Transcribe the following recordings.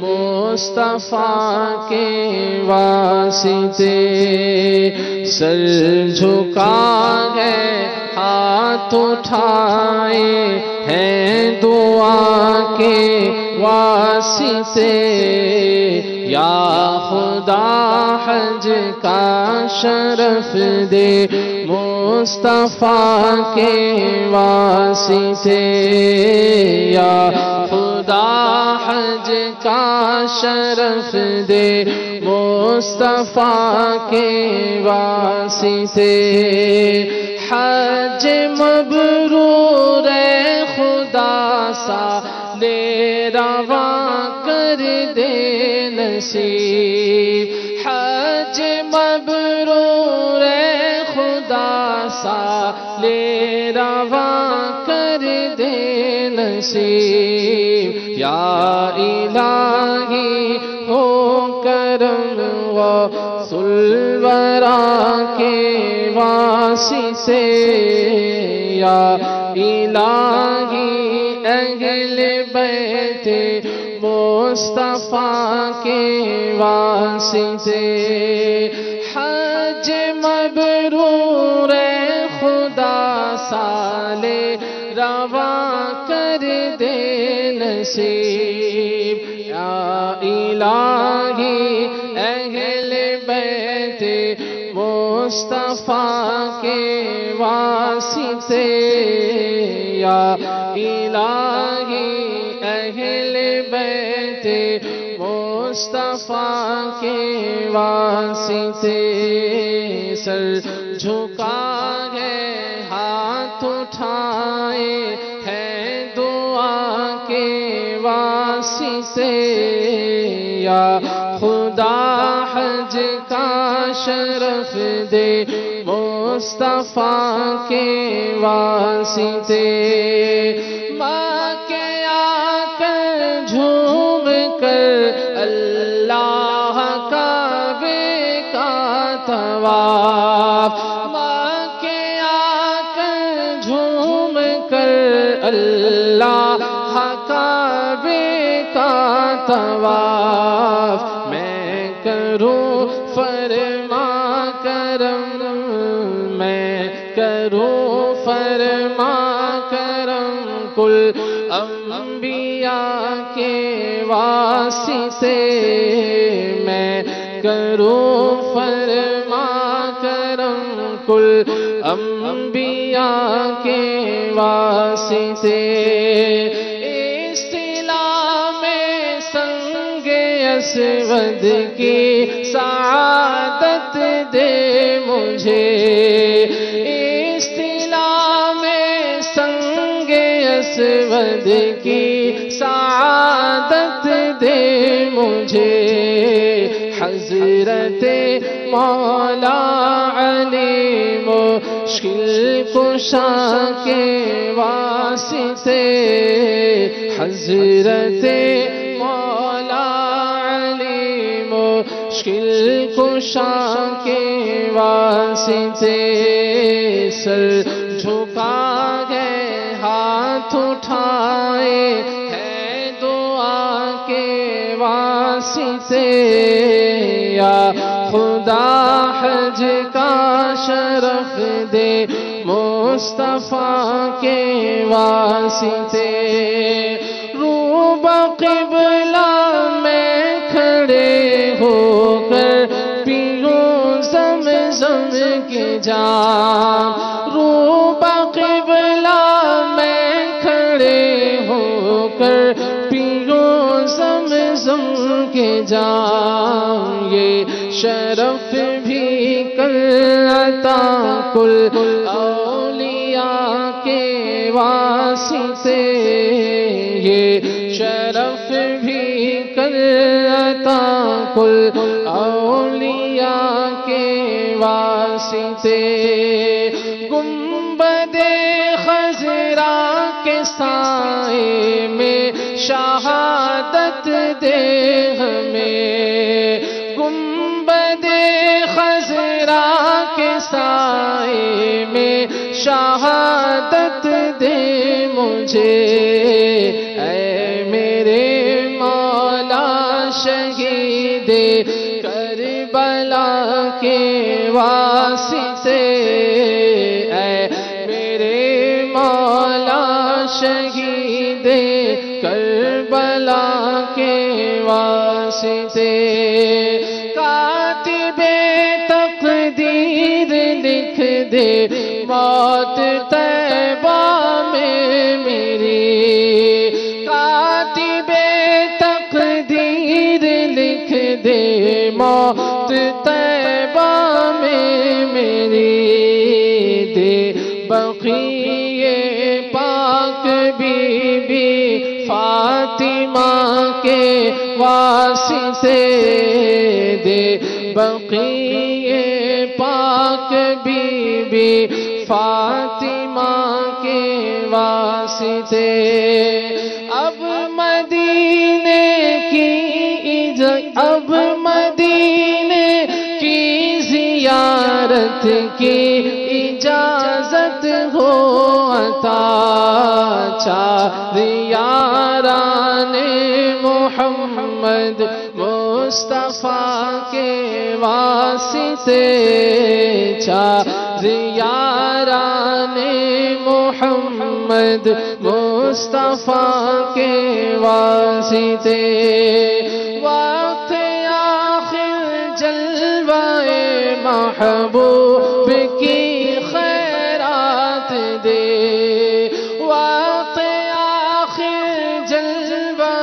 مصطفیٰ کے واسطے سر جھکا ہے ہاتھ اٹھائے ہیں دعا کے واسطے یا خدا حج کا شرف دے مصطفیٰ کے واسطے یا خدا حج کا شرف دے مصطفیٰ کے واسطے حج مبرور خدا سا لے رواں کر دے نصیب حج مبرور خدا سا لے رواں کر دے نصیب یا الہی ہو کرم غوث الورا کے واسطے یا الہی اہل بیت مصطفیٰ کے واسطے حج مبرور خدا سالے رواں کر دے نصیب یا الہی اہل بیت مصطفیٰ کے واسطے یا الہی اہل بیت مصطفیٰ کے واسطے سر جھکا ہے ہاتھ اٹھائے ہیں دعا کے واسطے یا خدا حج کا شرف دے مصطفیٰ کے واسطے ماں کے آ کر جھوم کر اللہ کعبے کا طواف ماں کے آ کر جھوم کر اللہ کعبے کا طواف میں کروں فرما کرم میں کروں فرما کرم کل انبیاء کے واسطے میں کروں فرما کرم کل انبیاء کے واسطے اسود کی سعادت دے مجھے اصطلاح میں سنگ اسود کی سعادت دے مجھے حضرت مولا علی مشکل کشا کے واسطے حضرت مولا مشکل کشا کے واسطے سر جھکا ہے ہاتھ اٹھائے ہے دعا کے واسطے یا خدا حج کا شرف دے مصطفیٰ کے واسطے روب قبلہ میں کھڑے ہو کر پیوں زمزم کے جام روب قبلہ میں کھڑے ہو کر پیوں زمزم کے جام یہ شرف بھی کر عطا کل اولیاء کے واسطے یہ شرف بھی کر عطا کل اولیاء کے واسطے گنبد خضرا کے سائے میں شہادت دے ہمیں گنبد خضرا کے سائے میں شہادت دے مجھے اے میرے مولا دے کربلا کے واسطے، اے میرے مولا شہید کربلا کے واسطے، کاتب تقدیر لکھ دے موت طیبہ میں میری، کاتب تقدیر لکھ دے موت طیبہ میں میری، دے بقیے پاک بی بی فاطمہ کے واسطے، دے بقیے پاک بی بی فاطمہ کے واسطے، اب مدینے کی اب مدینے کی زیارت کی اجازت ہو عطا، چار یاران محمد مصطفیٰ کے واسطے، چار یاران محمد مصطفیٰ کے واسطے، وقت آخر جلوہ محبوب کی خیرات دے، وقت آخر جلوہ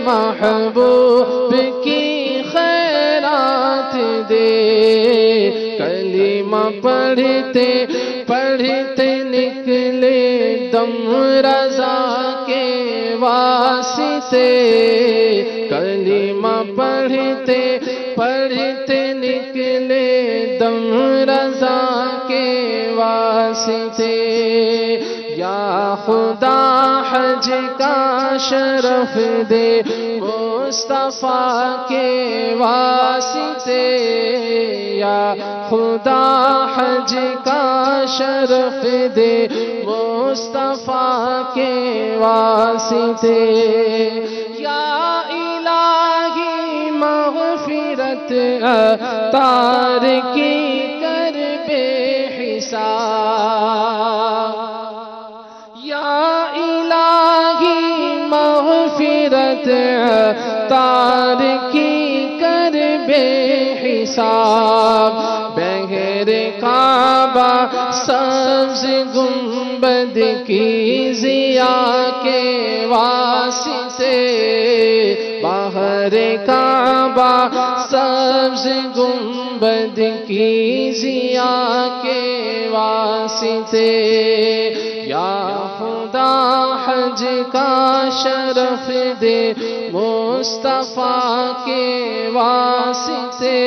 محبوب کی خیرات دے، کلمہ پڑھتے پڑھتے نکلے دم رضا کے واسطے، کلمہ پڑھتے پڑھتے نکلے دم رضا کے واسطے، یا خدا حج کا شرف دے مصطفیٰ کے واسطے، یا خدا حج کا شرف دے مصطفیٰ کے واسطے، یا الہی مغفرت عطا کی کر بے حساب، یا الہی مغفرت عطا کی کر بے حساب، بغیر کعبہ سبز گنبد کی ضیا کے واسطے، باہر کعبہ سبز گنبد کی ضیا کے واسطے، یا خدا حج کا شرف دے مصطفیٰ کے واسطے،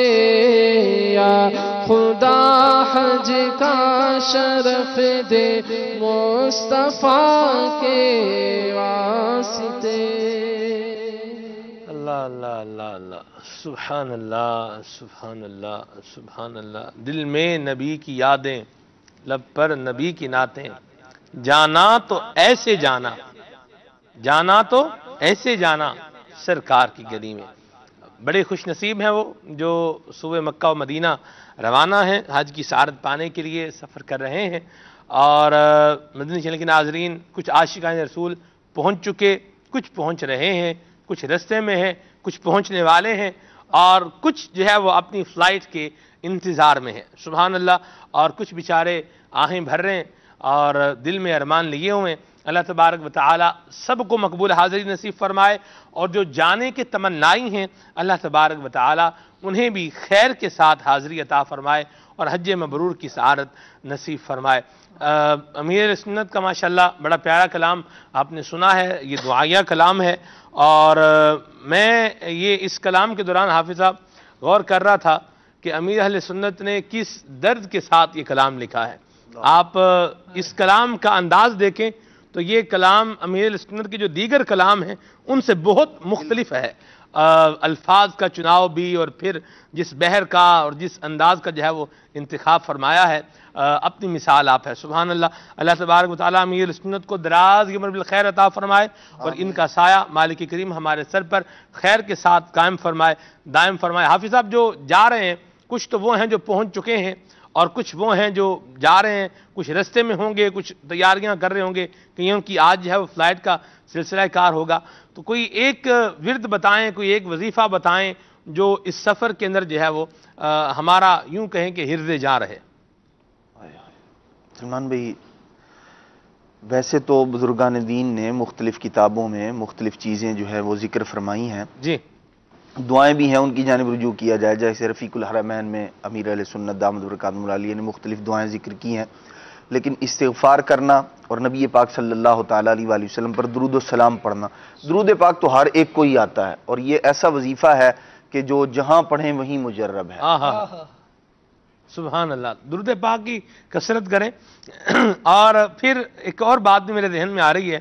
یا خدا حج کا شرف دے مصطفیٰ کے واسطے۔ اللہ اللہ اللہ اللہ، سبحان اللہ سبحان اللہ سبحان اللہ، دل میں نبی کی یادیں، لب پر نبی کی نعتیں، جانا تو ایسے جانا، جانا تو ایسے جانا سرکار کی گلی میں۔ بڑے خوش نصیب ہیں وہ جو صوبہ مکہ و مدینہ روانہ ہیں، حج کی سعادت پانے کے لیے سفر کر رہے ہیں، اور مدنی چینل کے ناظرین، کچھ عاشقان رسول پہنچ چکے، کچھ پہنچ رہے ہیں، کچھ رستے میں ہیں، کچھ پہنچنے والے ہیں، اور کچھ جو ہے وہ اپنی فلائٹ کے انتظار میں ہیں، سبحان اللہ، اور کچھ بیچارے آہیں بھر رہے ہیں اور دل میں ارمان لیے ہوئے ہیں۔ اللہ تبارک و تعالی سب کو مقبول حاضری نصیب فرمائے، اور جو جانے کے تمنائی ہیں اللہ تبارک و تعالی انہیں بھی خیر کے ساتھ حاضری عطا فرمائے اور حج مبرور کی سعادت نصیب فرمائے۔ امیر سنت کا ماشاءاللہ بڑا پیارا کلام آپ نے سنا ہے، یہ دعائیہ کلام ہے، اور میں یہ اس کلام کے دوران حافظ صاحب غور کر رہا تھا کہ امیر اہل سنت نے کس درد کے ساتھ یہ کلام لکھا ہے۔ آپ اس کلام کا انداز دیکھیں تو یہ کلام امیر اہل سنت کے جو دیگر کلام ہیں ان سے بہت مختلف ہے، الفاظ کا چناؤ بھی، اور پھر جس بحر کا اور جس انداز کا جو ہے وہ انتخاب فرمایا ہے، اپنی مثال آپ ہے۔ سبحان اللہ، اللہ تبارک و تعالیٰ امیر سنت کو دراز عمر بالخیر عطا فرمائے، اور ان کا سایہ مالک کریم ہمارے سر پر خیر کے ساتھ قائم فرمائے، دائم فرمائے۔ حافظ صاحب جو جا رہے ہیں، کچھ تو وہ ہیں جو پہنچ چکے ہیں، اور کچھ وہ ہیں جو جا رہے ہیں، کچھ رستے میں ہوں گے، کچھ تیاریاں کر رہے ہوں گے، کئیوں کی آج جو ہے وہ فلائٹ کا سلسلہ کار ہوگا۔ تو کوئی ایک ورد بتائیں، کوئی ایک وظیفہ بتائیں جو اس سفر کے اندر جو ہے وہ ہمارا یوں کہیں کہ حرز جاں رہے۔ سلمان بھائی، ویسے تو بزرگان دین نے مختلف کتابوں میں مختلف چیزیں جو ہے وہ ذکر فرمائی ہیں، جی، دعائیں بھی ہیں ان کی جانب رجوع کیا جائے، جیسے رفیق الحرمین میں امیر اہل سنت دامت برکاتہم العالیہ نے مختلف دعائیں ذکر کی ہیں، لیکن استغفار کرنا اور نبی پاک صلی اللہ تعالیٰ علیہ وآلہ وسلم پر درود و سلام پڑھنا، درود پاک تو ہر ایک کو ہی آتا ہے، اور یہ ایسا وظیفہ ہے کہ جو جہاں پڑھیں وہیں مجرب ہے۔ سبحان اللہ، درود پاک کی کثرت کریں۔ اور پھر ایک اور بات بھی میرے ذہن میں آ رہی ہے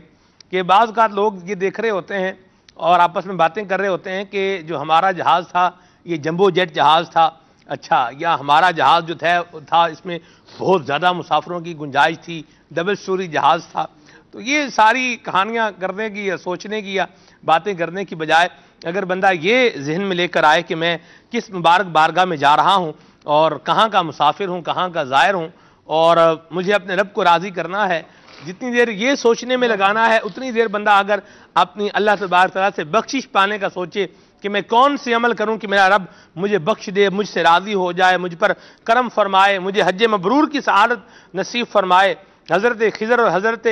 کہ بعض اوقات لوگ یہ دیکھ رہے ہوتے ہیں اور آپس میں باتیں کر رہے ہوتے ہیں کہ جو ہمارا جہاز تھا یہ جمبو جیٹ جہاز تھا، اچھا، یا ہمارا جہاز جو تھا اس میں بہت زیادہ مسافروں کی گنجائش تھی، ڈبل سٹوری جہاز تھا۔ تو یہ ساری کہانیاں کرنے کی یا سوچنے کی یا باتیں کرنے کی بجائے اگر بندہ یہ ذہن میں لے کر آئے کہ میں کس مبارک بارگاہ میں جا رہا ہوں اور کہاں کا مسافر ہوں، کہاں کا زائر ہوں، اور مجھے اپنے رب کو راضی کرنا ہے، جتنی دیر یہ سوچنے میں لگانا ہے اتنی دیر بندہ اگر اپنی اللہ تبارک تعالیٰ سے بخشش پانے کا سوچے کہ میں کون سے عمل کروں کہ میرا رب مجھے بخش دے، مجھ سے راضی ہو جائے، مجھ پر کرم فرمائے، مجھے حج مبرور کی سعادت نصیب فرمائے۔ حضرت خضر اور حضرت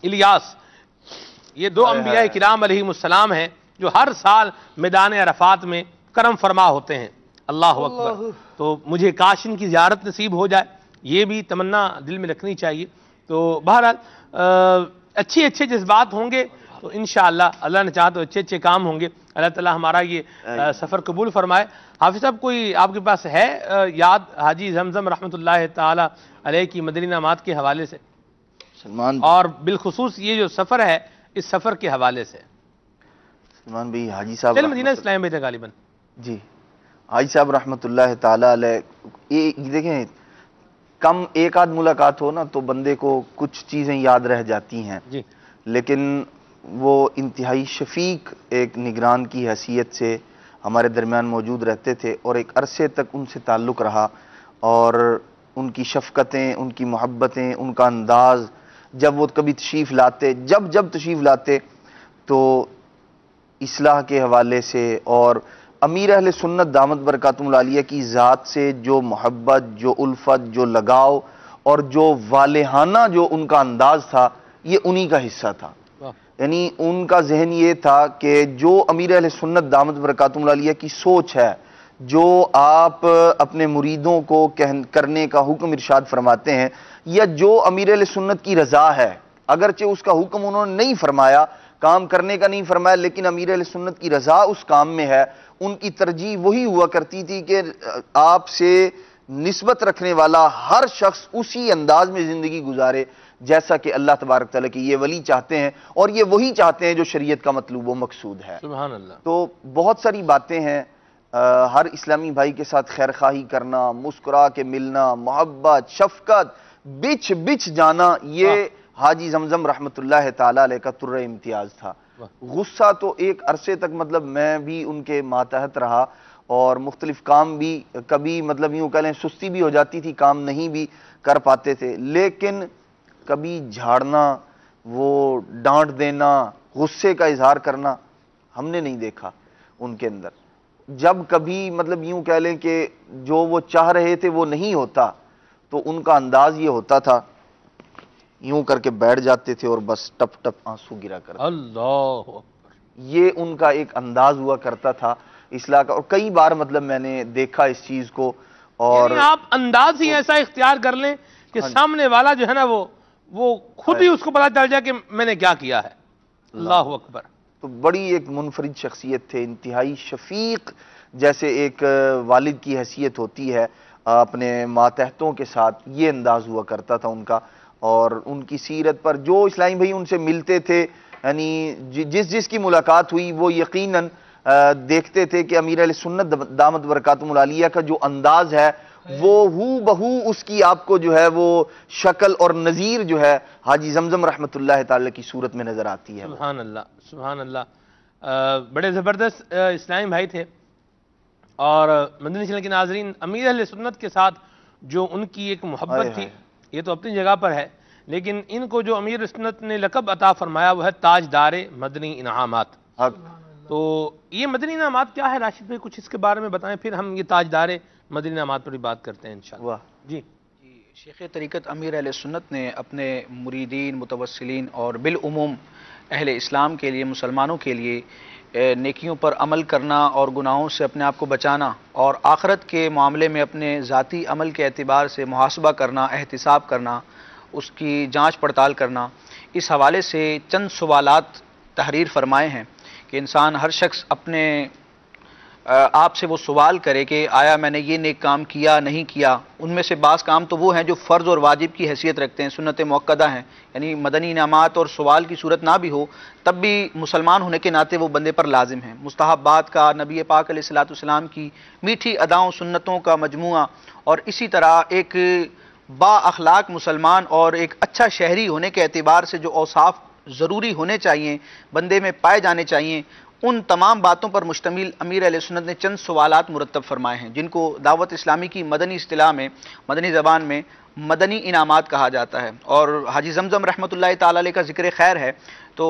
الیاس یہ دو انبیاء کرام علیہم السلام ہیں جو ہر سال میدان عرفات میں کرم فرما ہوتے ہیں۔ اللہ اکبر۔ تو مجھے کاش ان کی زیارت نصیب ہو جائے، یہ بھی تمنا دل میں رکھنی چاہیے۔ تو بہرحال اچھے اچھے جذبات ہوں گے تو انشاءاللہ اللہ نے چاہا تو اچھے اچھے کام ہوں گے۔ اللہ تعالیٰ ہمارا یہ سفر قبول فرمائے۔ حافظ صاحب کوئی آپ کے پاس ہے یاد حاجی زمزم رحمۃ اللہ تعالیٰ علیہ کی مدنی نامات کے حوالے سے، سلمان اور بالخصوص یہ جو سفر ہے اس سفر کے حوالے سے؟ سلمان بھائی، حاجی صاحب چل مدینہ اسلام میں تھے غالباً۔ جی، حاجی صاحب رحمۃ اللہ تعالیٰ علیہ، یہ دیکھیں کم ایک آدھ ملاقات ہو نا تو بندے کو کچھ چیزیں یاد رہ جاتی ہیں، جی، لیکن وہ انتہائی شفیق ایک نگران کی حیثیت سے ہمارے درمیان موجود رہتے تھے، اور ایک عرصے تک ان سے تعلق رہا، اور ان کی شفقتیں، ان کی محبتیں، ان کا انداز، جب وہ کبھی تشریف لاتے، جب تشریف لاتے تو اصلاح کے حوالے سے اور امیر اہل سنت دامت برکاتہم العالیہ کی ذات سے جو محبت، جو الفت، جو لگاؤ اور جو والہانہ جو ان کا انداز تھا، یہ انہی کا حصہ تھا۔ یعنی ان کا ذہن یہ تھا کہ جو امیر اہل سنت دامت برکاتہم العالیہ کی سوچ ہے، جو آپ اپنے مریدوں کو کرنے کا حکم ارشاد فرماتے ہیں، یا جو امیر اہل سنت کی رضا ہے، اگرچہ اس کا حکم انہوں نے نہیں فرمایا، کام کرنے کا نہیں فرمایا، لیکن امیر اہل سنت کی رضا اس کام میں ہے، ان کی ترجیح وہی ہوا کرتی تھی کہ آپ سے نسبت رکھنے والا ہر شخص اسی انداز میں زندگی گزارے جیسا کہ اللہ تبارک تعالیٰ کی یہ ولی چاہتے ہیں، اور یہ وہی چاہتے ہیں جو شریعت کا مطلوب و مقصود ہے۔ سبحان اللہ۔ تو بہت ساری باتیں ہیں، ہر اسلامی بھائی کے ساتھ خیر خواہی کرنا، مسکرا کے ملنا، محبت، شفقت، بچ جانا، یہ حاجی زمزم رحمۃ اللہ تعالیٰ علیہ کا طر امتیاز تھا۔ غصہ تو ایک عرصے تک مطلب میں بھی ان کے ماتحت رہا، اور مختلف کام بھی کبھی مطلب یوں کہہ لیں سستی بھی ہو جاتی تھی، کام نہیں بھی کر پاتے تھے، لیکن کبھی جھاڑنا، وہ ڈانٹ دینا، غصے کا اظہار کرنا ہم نے نہیں دیکھا ان کے اندر۔ جب کبھی مطلب یوں کہہ لیں کہ جو وہ چاہ رہے تھے وہ نہیں ہوتا تو ان کا انداز یہ ہوتا تھا، یوں کر کے بیٹھ جاتے تھے اور بس ٹپ ٹپ آنسو گرا کرتے۔ اللہ اکبر۔ یہ ان کا ایک انداز ہوا کرتا تھا اصلاح کا، اور کئی بار مطلب میں نے دیکھا اس چیز کو، اور یعنی آپ انداز ہی ایسا اختیار کر لیں کہ سامنے والا جو ہے نا وہ خود ہی اس کو پتا چل جائے کہ میں نے کیا کیا ہے۔ اللہ اکبر۔ تو بڑی ایک منفرد شخصیت تھے، انتہائی شفیق، جیسے ایک والد کی حیثیت ہوتی ہے اپنے ماتحتوں کے ساتھ، یہ انداز ہوا کرتا تھا ان کا۔ اور ان کی سیرت پر جو اسلامی بھائی ان سے ملتے تھے، یعنی جس کی ملاقات ہوئی وہ یقیناً دیکھتے تھے کہ امیر اہل سنت دامت برکاتہم العالیہ کا جو انداز ہے وہ ہو بہو اس کی آپ کو جو ہے وہ شکل اور نظیر جو ہے حاجی زمزم رحمۃ اللہ تعالی کی صورت میں نظر آتی ہے۔ سبحان اللہ، سبحان اللہ، بڑے زبردست اسلامی بھائی تھے۔ اور مدنی چینل کے ناظرین، امیر اہل سنت کے ساتھ جو ان کی ایک محبت تھی یہ تو اپنی جگہ پر ہے، لیکن ان کو جو امیر سنت نے لقب عطا فرمایا وہ ہے تاجدار مدنی انعامات۔ تو یہ مدنی انعامات کیا ہے راشد بھائی، کچھ اس کے بارے میں بتائیں، پھر ہم یہ تاجدار مدنی انعامات پر بھی بات کرتے ہیں انشاءاللہ۔ جی شیخ طریقت امیر اہل سنت نے اپنے مریدین، متوسلین اور بالعموم اہل اسلام کے لیے، مسلمانوں کے لیے نیکیوں پر عمل کرنا اور گناہوں سے اپنے آپ کو بچانا اور آخرت کے معاملے میں اپنے ذاتی عمل کے اعتبار سے محاسبہ کرنا، احتساب کرنا، اس کی جانچ پڑتال کرنا، اس حوالے سے چند سوالات تحریر فرمائے ہیں کہ انسان، ہر شخص اپنے آپ سے وہ سوال کرے کہ آیا میں نے یہ نیک کام کیا نہیں کیا۔ ان میں سے بعض کام تو وہ ہیں جو فرض اور واجب کی حیثیت رکھتے ہیں، سنت موقدہ ہیں، یعنی مدنی انعامات اور سوال کی صورت نہ بھی ہو تب بھی مسلمان ہونے کے ناطے وہ بندے پر لازم ہیں۔ مستحبات کا، نبی پاک علیہ الصلوۃ والسلام کی میٹھی اداؤں سنتوں کا مجموعہ، اور اسی طرح ایک با اخلاق مسلمان اور ایک اچھا شہری ہونے کے اعتبار سے جو اوصاف ضروری ہونے چاہیے، بندے میں پائے جانے چاہیے، ان تمام باتوں پر مشتمل امیر اہل سنت نے چند سوالات مرتب فرمائے ہیں جن کو دعوت اسلامی کی مدنی اصطلاح میں، مدنی زبان میں مدنی انعامات کہا جاتا ہے۔ اور حاجی زمزم رحمۃ اللہ تعالی علیہ کا ذکر خیر ہے تو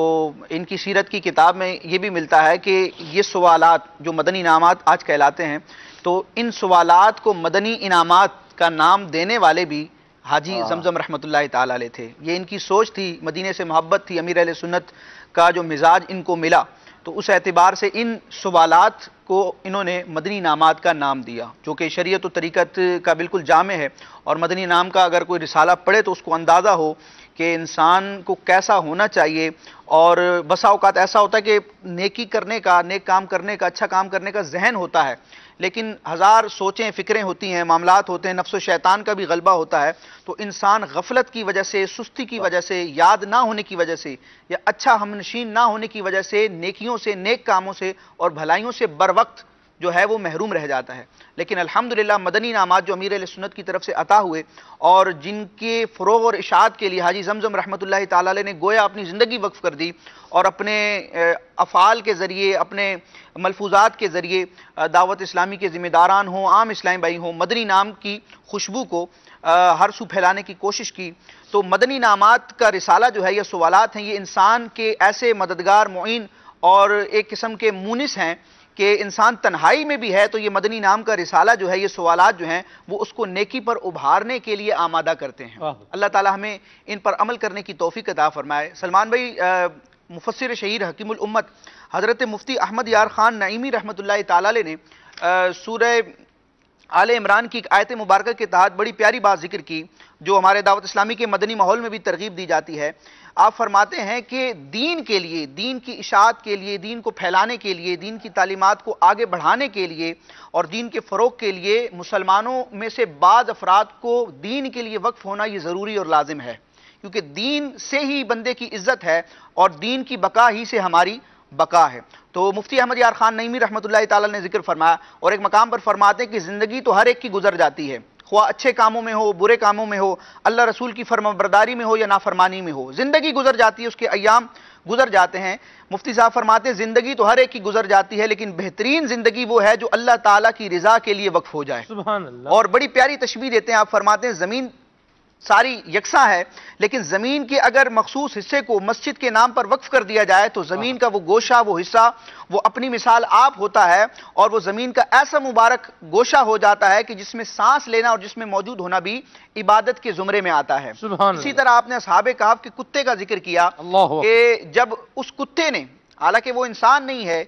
ان کی سیرت کی کتاب میں یہ بھی ملتا ہے کہ یہ سوالات جو مدنی انعامات آج کہلاتے ہیں، تو ان سوالات کو مدنی انعامات کا نام دینے والے بھی حاجی زمزم رحمۃ اللہ تعالی علیہ تھے۔ یہ ان کی سوچ تھی، مدینے سے محبت تھی، امیر اہل سنت کا جو مزاج ان کو ملا، تو اس اعتبار سے ان سوالات کو انہوں نے مدنی انعامات کا نام دیا، جو کہ شریعت و طریقت کا بالکل جامع ہے۔ اور مدنی انعام کا اگر کوئی رسالہ پڑھے تو اس کو اندازہ ہو کہ انسان کو کیسا ہونا چاہیے۔ اور بسا اوقات ایسا ہوتا ہے کہ نیکی کرنے کا، نیک کام کرنے کا، اچھا کام کرنے کا ذہن ہوتا ہے، لیکن ہزار سوچیں فکریں ہوتی ہیں، معاملات ہوتے ہیں، نفس و شیطان کا بھی غلبہ ہوتا ہے، تو انسان غفلت کی وجہ سے، سستی کی وجہ سے، یاد نہ ہونے کی وجہ سے، یا اچھا ہمنشین نہ ہونے کی وجہ سے نیکیوں سے، نیک کاموں سے اور بھلائیوں سے بر وقت جو ہے وہ محروم رہ جاتا ہے۔ لیکن الحمدللہ مدنی انعامات جو امیر اہل سنت کی طرف سے عطا ہوئے اور جن کے فروغ اور اشاعت کے لیے حاجی زمزم رحمۃ اللہ تعالی علیہ نے گویا اپنی زندگی وقف کر دی، اور اپنے افعال کے ذریعے، اپنے ملفوظات کے ذریعے دعوت اسلامی کے ذمہ داران ہوں، عام اسلامی بھائی ہوں، مدنی نام کی خوشبو کو ہر سو پھیلانے کی کوشش کی۔ تو مدنی انعامات کا رسالہ جو ہے، یہ سوالات ہیں، یہ انسان کے ایسے مددگار، معین اور ایک قسم کے مونس ہیں کہ انسان تنہائی میں بھی ہے تو یہ مدنی نام کا رسالہ جو ہے، یہ سوالات جو ہیں وہ اس کو نیکی پر ابھارنے کے لیے آمادہ کرتے ہیں۔ اللہ تعالی ہمیں ان پر عمل کرنے کی توفیق عطا فرمائے۔ سلمان بھائی، مفسر شہیر حکیم الامت حضرت مفتی احمد یار خان نعیمی رحمۃ اللہ تعالی علیہ نے سورہ آل عمران کی ایک آیت مبارکہ کے تحت بڑی پیاری بات ذکر کی جو ہمارے دعوت اسلامی کے مدنی ماحول میں بھی ترغیب دی جاتی ہے۔ آپ فرماتے ہیں کہ دین کے لیے، دین کی اشاعت کے لیے، دین کو پھیلانے کے لیے، دین کی تعلیمات کو آگے بڑھانے کے لیے اور دین کے فروغ کے لیے مسلمانوں میں سے بعض افراد کو دین کے لیے وقف ہونا یہ ضروری اور لازم ہے، کیونکہ دین سے ہی بندے کی عزت ہے اور دین کی بقا ہی سے ہماری بقا ہے۔ تو مفتی احمد یار خان نعیمی رحمۃ اللہ تعالی نے ذکر فرمایا اور ایک مقام پر فرماتے ہیں کہ زندگی تو ہر ایک کی گزر جاتی ہے، خواہ اچھے کاموں میں ہو، برے کاموں میں ہو، اللہ رسول کی فرمانبرداری میں ہو یا نافرمانی میں ہو، زندگی گزر جاتی ہے، اس کے ایام گزر جاتے ہیں۔ مفتی صاحب فرماتے ہیں زندگی تو ہر ایک کی گزر جاتی ہے، لیکن بہترین زندگی وہ ہے جو اللہ تعالیٰ کی رضا کے لیے وقف ہو جائے۔ سبحان اللہ۔ اور بڑی پیاری تشبیہ دیتے ہیں، آپ فرماتے ہیں زمین ساری یکساں ہے، لیکن زمین کے اگر مخصوص حصے کو مسجد کے نام پر وقف کر دیا جائے تو زمین کا وہ گوشہ، وہ حصہ، وہ اپنی مثال آپ ہوتا ہے، اور وہ زمین کا ایسا مبارک گوشہ ہو جاتا ہے کہ جس میں سانس لینا اور جس میں موجود ہونا بھی عبادت کے زمرے میں آتا ہے۔ اسی طرح آپ نے اصحاب کہف کے کتے کا ذکر کیا کہ جب اس کتے نے، حالانکہ وہ انسان نہیں ہے،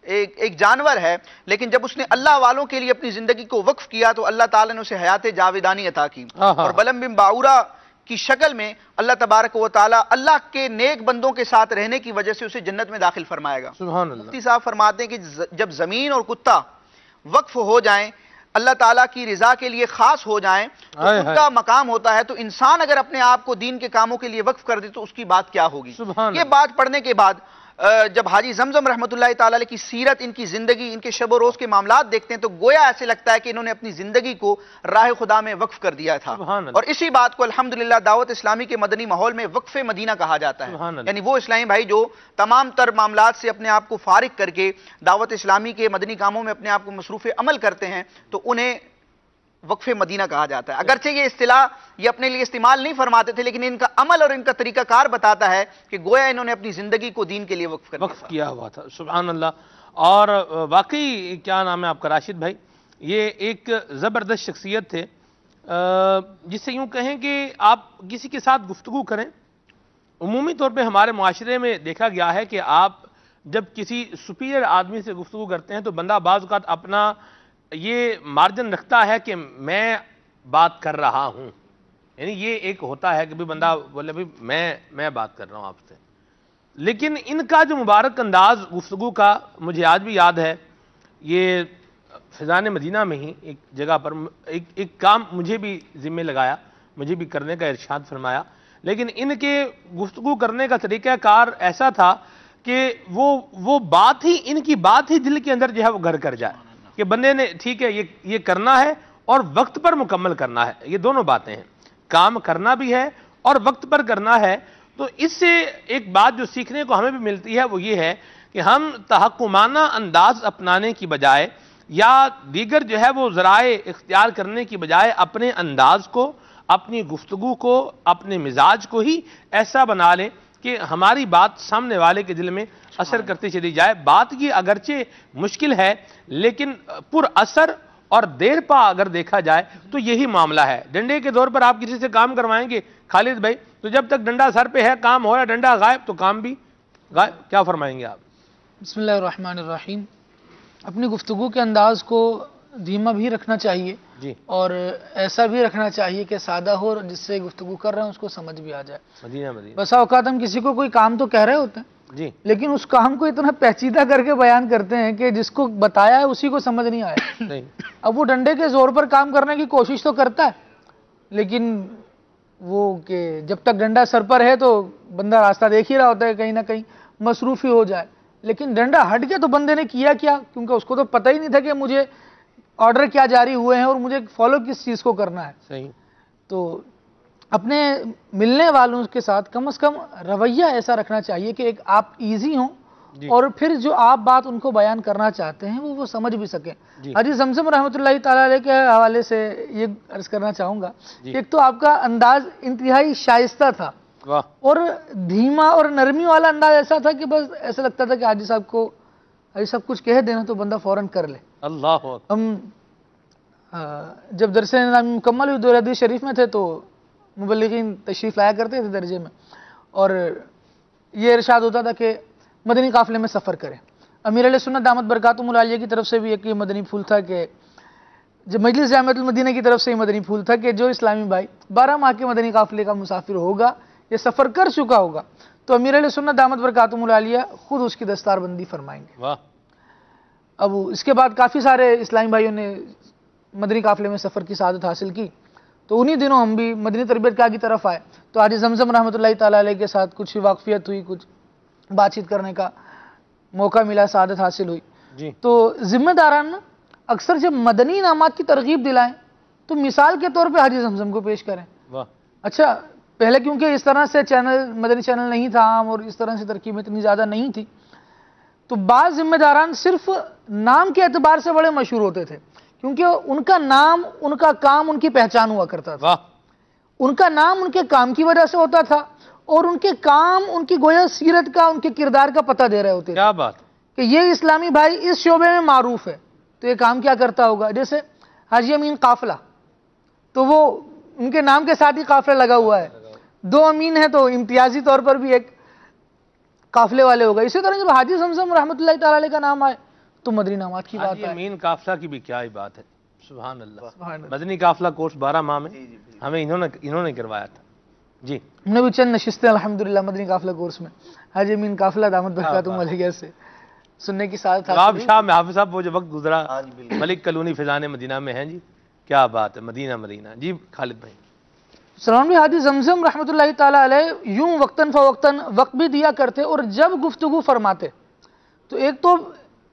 ایک جانور ہے، لیکن جب اس نے اللہ والوں کے لیے اپنی زندگی کو وقف کیا تو اللہ تعالیٰ نے اسے حیات جاویدانی عطا کی، اور بلم بن باعورہ کی شکل میں اللہ تبارک و تعالیٰ اللہ کے نیک بندوں کے ساتھ رہنے کی وجہ سے اسے جنت میں داخل فرمائے گا۔ سبحان اللہ۔ مفتی صاحب فرماتے ہیں کہ جب زمین اور کتا وقف ہو جائیں اللہ تعالیٰ کی رضا کے لیے خاص ہو جائیں تو ان کا مقام ہوتا ہے. تو انسان اگر اپنے آپ کو دین کے کاموں کے لیے وقف کر دے تو اس کی بات کیا ہوگی. یہ بات پڑھنے کے بعد جب حاجی زمزم رحمۃ اللہ تعالیٰ علیہ کی سیرت، ان کی زندگی، ان کے شب و روز کے معاملات دیکھتے ہیں تو گویا ایسے لگتا ہے کہ انہوں نے اپنی زندگی کو راہ خدا میں وقف کر دیا تھا. اور اسی بات کو الحمدللہ دعوت اسلامی کے مدنی ماحول میں وقف مدینہ کہا جاتا ہے. یعنی وہ اسلامی بھائی جو تمام تر معاملات سے اپنے آپ کو فارغ کر کے دعوت اسلامی کے مدنی کاموں میں اپنے آپ کو مصروف عمل کرتے ہیں تو انہیں وقف مدینہ کہا جاتا ہے. اگرچہ یہ اصطلاح یہ اپنے لیے استعمال نہیں فرماتے تھے، لیکن ان کا عمل اور ان کا طریقہ کار بتاتا ہے کہ گویا انہوں نے اپنی زندگی کو دین کے لیے وقف کیا ہوا تھا. سبحان اللہ. اور واقعی کیا نام ہے آپ کا راشد بھائی، یہ ایک زبردست شخصیت تھے جس سے یوں کہیں کہ آپ کسی کے ساتھ گفتگو کریں، عمومی طور پہ ہمارے معاشرے میں دیکھا گیا ہے کہ آپ جب کسی سپیریئر آدمی سے گفتگو کرتے ہیں تو بندہ بعض اوقات اپنا یہ مارجن رکھتا ہے کہ میں بات کر رہا ہوں. یعنی یہ ایک ہوتا ہے کہ بھی بندہ بولے بھی میں بات کر رہا ہوں آپ سے. لیکن ان کا جو مبارک انداز گفتگو کا مجھے آج بھی یاد ہے. یہ فیضان مدینہ میں ہی ایک جگہ پر ایک کام مجھے بھی ذمہ لگایا، مجھے بھی کرنے کا ارشاد فرمایا. لیکن ان کے گفتگو کرنے کا طریقہ کار ایسا تھا کہ وہ بات ہی، ان کی بات ہی دل کے اندر جو ہے وہ گھر کر جائے کہ بندے نے ٹھیک ہے یہ کرنا ہے اور وقت پر مکمل کرنا ہے. یہ دونوں باتیں ہیں، کام کرنا بھی ہے اور وقت پر کرنا ہے. تو اس سے ایک بات جو سیکھنے کو ہمیں بھی ملتی ہے وہ یہ ہے کہ ہم تحکمانہ انداز اپنانے کی بجائے یا دیگر جو ہے وہ ذرائع اختیار کرنے کی بجائے اپنے انداز کو، اپنی گفتگو کو، اپنے مزاج کو ہی ایسا بنا لیں کہ ہماری بات سامنے والے کے دل میں اثر کرتی چلی جائے. بات کی اگرچہ مشکل ہے لیکن پر اثر اور دیر پا اگر دیکھا جائے تو یہی معاملہ ہے. ڈنڈے کے دور پر آپ کسی سے کام کروائیں گے خالد بھائی تو جب تک ڈنڈا سر پہ ہے کام ہو رہا ہے، ڈنڈا غائب تو کام بھی غائب. کیا فرمائیں گے آپ؟ بسم اللہ الرحمن الرحیم. اپنی گفتگو کے انداز کو دھیما بھی رکھنا چاہیے جی، اور ایسا بھی رکھنا چاہیے کہ سادہ ہو، جس سے گفتگو کر رہے ہیں اس کو سمجھ بھی آ جائے. مدینہ بسا اوقات ہم کسی کو کوئی کام تو کہہ رہے ہوتے ہیں جی، لیکن اس کام کو اتنا پیچیدہ کر کے بیان کرتے ہیں کہ جس کو بتایا ہے اسی کو سمجھ نہیں آیا. اب وہ ڈنڈے کے زور پر کام کرنے کی کوشش تو کرتا ہے لیکن وہ کہ جب تک ڈنڈا سر پر ہے تو بندہ راستہ دیکھ ہی رہا ہوتا ہے کہیں نہ کہیں مصروف ہی ہو جائے. لیکن ڈنڈا ہٹ گیا تو بندے نے کیا کیونکہ اس کو تو پتہ ہی نہیں تھا کہ مجھے آرڈر کیا جاری ہوئے ہیں اور مجھے فالو کس چیز کو کرنا ہے. صحیح. تو اپنے ملنے والوں کے ساتھ کم از کم رویہ ایسا رکھنا چاہیے کہ ایک آپ ایزی ہوں اور پھر جو آپ بات ان کو بیان کرنا چاہتے ہیں وہ سمجھ بھی سکیں. حاجی زمزم رحمۃ اللہ تعالیٰ علیہ کے حوالے سے یہ عرض کرنا چاہوں گا کہ ایک تو آپ کا انداز انتہائی شائستہ تھا اور دھیما اور نرمی والا انداز ایسا تھا کہ بس ایسا لگتا تھا کہ حاجی صاحب کچھ کہہ دینا تو بندہ فوراً کر لے. اللہ. ہم جب درس نظامی مکمل ہوئی دور حدیث شریف میں تھے تو مبلغین تشریف لایا کرتے تھے درجے میں اور یہ ارشاد ہوتا تھا کہ مدنی قافلے میں سفر کریں. امیر علیہ سنت دامت برکاتہم العالیہ کی طرف سے بھی ایک یہ مدنی پھول تھا کہ جب مجلس جامعۃ المدینہ کی طرف سے یہ مدنی پھول تھا کہ جو اسلامی بھائی 12 ماہ کے مدنی قافلے کا مسافر ہوگا یہ سفر کر چکا ہوگا تو امیر علیہ سنت دامت برکاتہم العالیہ خود اس کی دستار بندی فرمائیں گے. اب اس کے بعد کافی سارے اسلامی بھائیوں نے مدنی قافلے میں سفر کی سعادت حاصل کی تو انہی دنوں ہم بھی مدنی تربیت گاہ کی طرف آئے تو حاجی زمزم رحمۃ اللہ تعالیٰ علیہ کے ساتھ کچھ واقفیت ہوئی، کچھ بات چیت کرنے کا موقع ملا، سعادت حاصل ہوئی. تو ذمہ داران اکثر جب مدنی انعامات کی ترغیب دلائیں تو مثال کے طور پہ حاجی زمزم کو پیش کریں. اچھا پہلے کیونکہ اس طرح سے مدنی چینل نہیں تھا عام اور اس طرح سے ترکیبیں اتنی زیادہ نہیں تھی تو بعض ذمہ داران صرف نام کے اعتبار سے بڑے مشہور ہوتے تھے کیونکہ ان کا نام، ان کا کام ان کی پہچان ہوا کرتا تھا. ان کا نام ان کے کام کی وجہ سے ہوتا تھا اور ان کے کام ان کی گویا سیرت کا، ان کے کردار کا پتہ دے رہے ہوتے تھے. کیا بات کہ یہ اسلامی بھائی اس شعبے میں معروف ہے تو یہ کام کیا کرتا ہوگا. جیسے حاجی امین قافلہ تو وہ ان کے نام کے ساتھ ہی قافلہ لگا ہوا ہے، 2 امین ہیں تو امتیازی طور پر بھی ایک قافلے والے ہوگا. اسی طرح جب حاجی زمزم رحمۃ اللہ تعالیٰ علیہ کا نام آئے تو مدنی نامات کی بات ہے. امین قافلہ کی بھی کیا ہی بات ہے. سبحان اللہ. مدنی قافلہ کورس 12 ماہ میں ہمیں انہوں نے کروایا تھا. جی ہم نے بھی چند نشستیں الحمدللہ مدنی قافلہ کورس میں حاجی امین قافلہ دامت برکاتہم علیہ سے سننے کی سعادت نواب حاصل شاہ میں حافظ صاحب وہ جو وقت گزرا ہاں جی بالکل. ملک کلونی فیضان مدینہ میں ہیں جی، کیا بات ہے، مدینہ مدینہ. جی خالد بھائی. سلمان بھائی، حاجی زمزم رحمۃ اللہ تعالیٰ علیہ یوں وقتاً فوقتاً وقت بھی دیا کرتے، اور جب گفتگو فرماتے تو ایک تو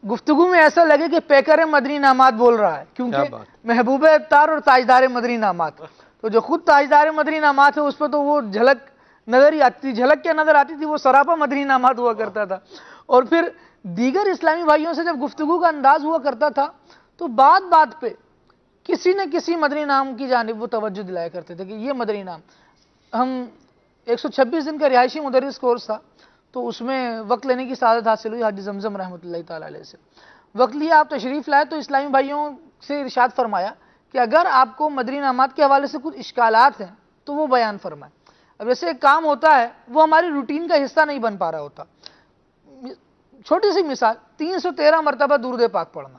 گفتگو میں ایسا لگے کہ پیکر مدنی نامات بول رہا ہے، کیونکہ بات. محبوب ابتار اور تاجدار مدنی نامات، تو جو خود تاجدار مدنی نامات ہے اس پہ تو وہ جھلک نظر ہی آتی تھی، جھلک کیا نظر آتی تھی، وہ سراپا مدنی نامات ہوا کرتا تھا. اور پھر دیگر اسلامی بھائیوں سے جب گفتگو کا انداز ہوا کرتا تھا تو بات بات پہ کسی نہ کسی مدنی نام کی جانب وہ توجہ دلایا کرتے تھے کہ یہ مدنی نام. ہم 126 دن کا رہائشی مدرس کورس تھا، تو اس میں وقت لینے کی سعادت حاصل ہوئی حاجی زمزم رحمۃ اللہ تعالیٰ علیہ سے. وقت لیا، آپ تشریف لائے تو اسلامی بھائیوں سے ارشاد فرمایا کہ اگر آپ کو مدنی نامات کے حوالے سے کچھ اشکالات ہیں تو وہ بیان فرمائیں. اب جیسے ایک کام ہوتا ہے وہ ہماری روٹین کا حصہ نہیں بن پا رہا ہوتا. چھوٹی سی مثال، 313 مرتبہ درود پاک پڑھنا.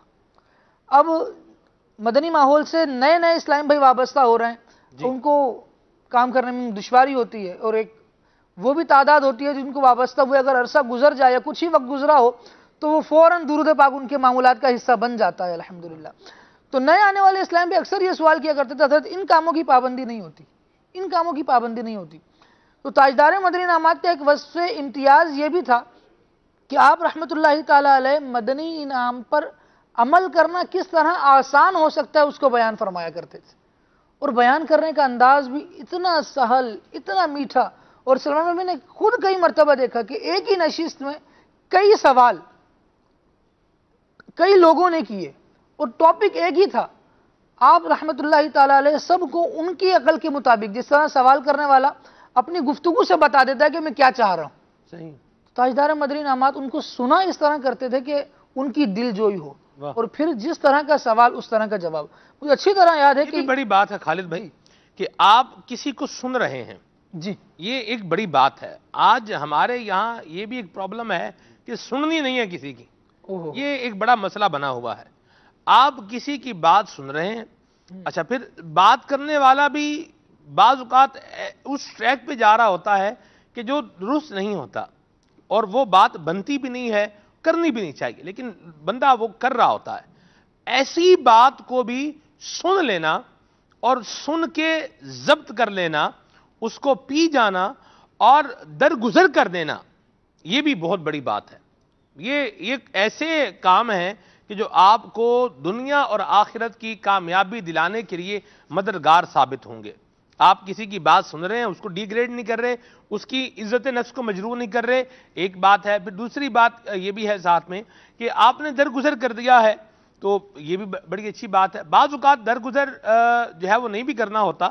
اب مدنی ماحول سے نئے نئے اسلام بھائی وابستہ ہو رہے ہیں، ان کو کام کرنے میں دشواری ہوتی ہے، اور ایک وہ بھی تعداد ہوتی ہے جن کو وابستہ ہوئے اگر عرصہ گزر جائے یا کچھ ہی وقت گزرا ہو تو وہ فوراً درود پاک ان کے معمولات کا حصہ بن جاتا ہے الحمدللہ. تو نئے آنے والے اسلام بھی اکثر یہ سوال کیا کرتے تھے حضرت ان کاموں کی پابندی نہیں ہوتی، ان کاموں کی پابندی نہیں ہوتی. تو تاجدار مدنی نامات کا ایک وصف امتیاز یہ بھی تھا کہ آپ رحمۃ اللہ تعالیٰ علیہ مدنی انعام پر عمل کرنا کس طرح آسان ہو سکتا ہے اس کو بیان فرمایا کرتے تھے، اور بیان کرنے کا انداز بھی اتنا سہل، اتنا میٹھا. اور سلمان بھائی نے خود کئی مرتبہ دیکھا کہ ایک ہی نشست میں کئی سوال کئی لوگوں نے کیے اور ٹاپک ایک ہی تھا. آپ رحمۃ اللہ تعالیٰ علیہ سب کو ان کی عقل کے مطابق، جس طرح سوال کرنے والا اپنی گفتگو سے بتا دیتا ہے کہ میں کیا چاہ رہا ہوں، صحیح. تاجدار مدنی نامات ان کو سنا اس طرح کرتے تھے کہ ان کی دل جوئی ہو، اور پھر جس طرح کا سوال اس طرح کا جواب. مجھے اچھی طرح یاد ہے یہ کہ بھی بڑی بات ہے خالد بھائی کہ آپ کسی کو سن رہے ہیں، جی یہ ایک بڑی بات ہے. آج ہمارے یہاں یہ بھی ایک پرابلم ہے کہ سننی نہیں ہے کسی کی، یہ ایک بڑا مسئلہ بنا ہوا ہے. آپ کسی کی بات سن رہے ہیں، اچھا پھر بات کرنے والا بھی بعض اوقات اس ٹریک پہ جا رہا ہوتا ہے کہ جو درست نہیں ہوتا، اور وہ بات بنتی بھی نہیں ہے، کرنی بھی نہیں چاہیے، لیکن بندہ وہ کر رہا ہوتا ہے. ایسی بات کو بھی سن لینا اور سن کے ضبط کر لینا، اس کو پی جانا اور درگزر کر دینا، یہ بھی بہت بڑی بات ہے. یہ ایسے کام ہیں کہ جو آپ کو دنیا اور آخرت کی کامیابی دلانے کے لیے مددگار ثابت ہوں گے. آپ کسی کی بات سن رہے ہیں، اس کو ڈی گریڈ نہیں کر رہے، اس کی عزت نفس کو مجروح نہیں کر رہے، ایک بات ہے. پھر دوسری بات یہ بھی ہے ساتھ میں کہ آپ نے درگزر کر دیا ہے، تو یہ بھی بڑی اچھی بات ہے. بعض اوقات درگزر جو ہے وہ نہیں بھی کرنا ہوتا،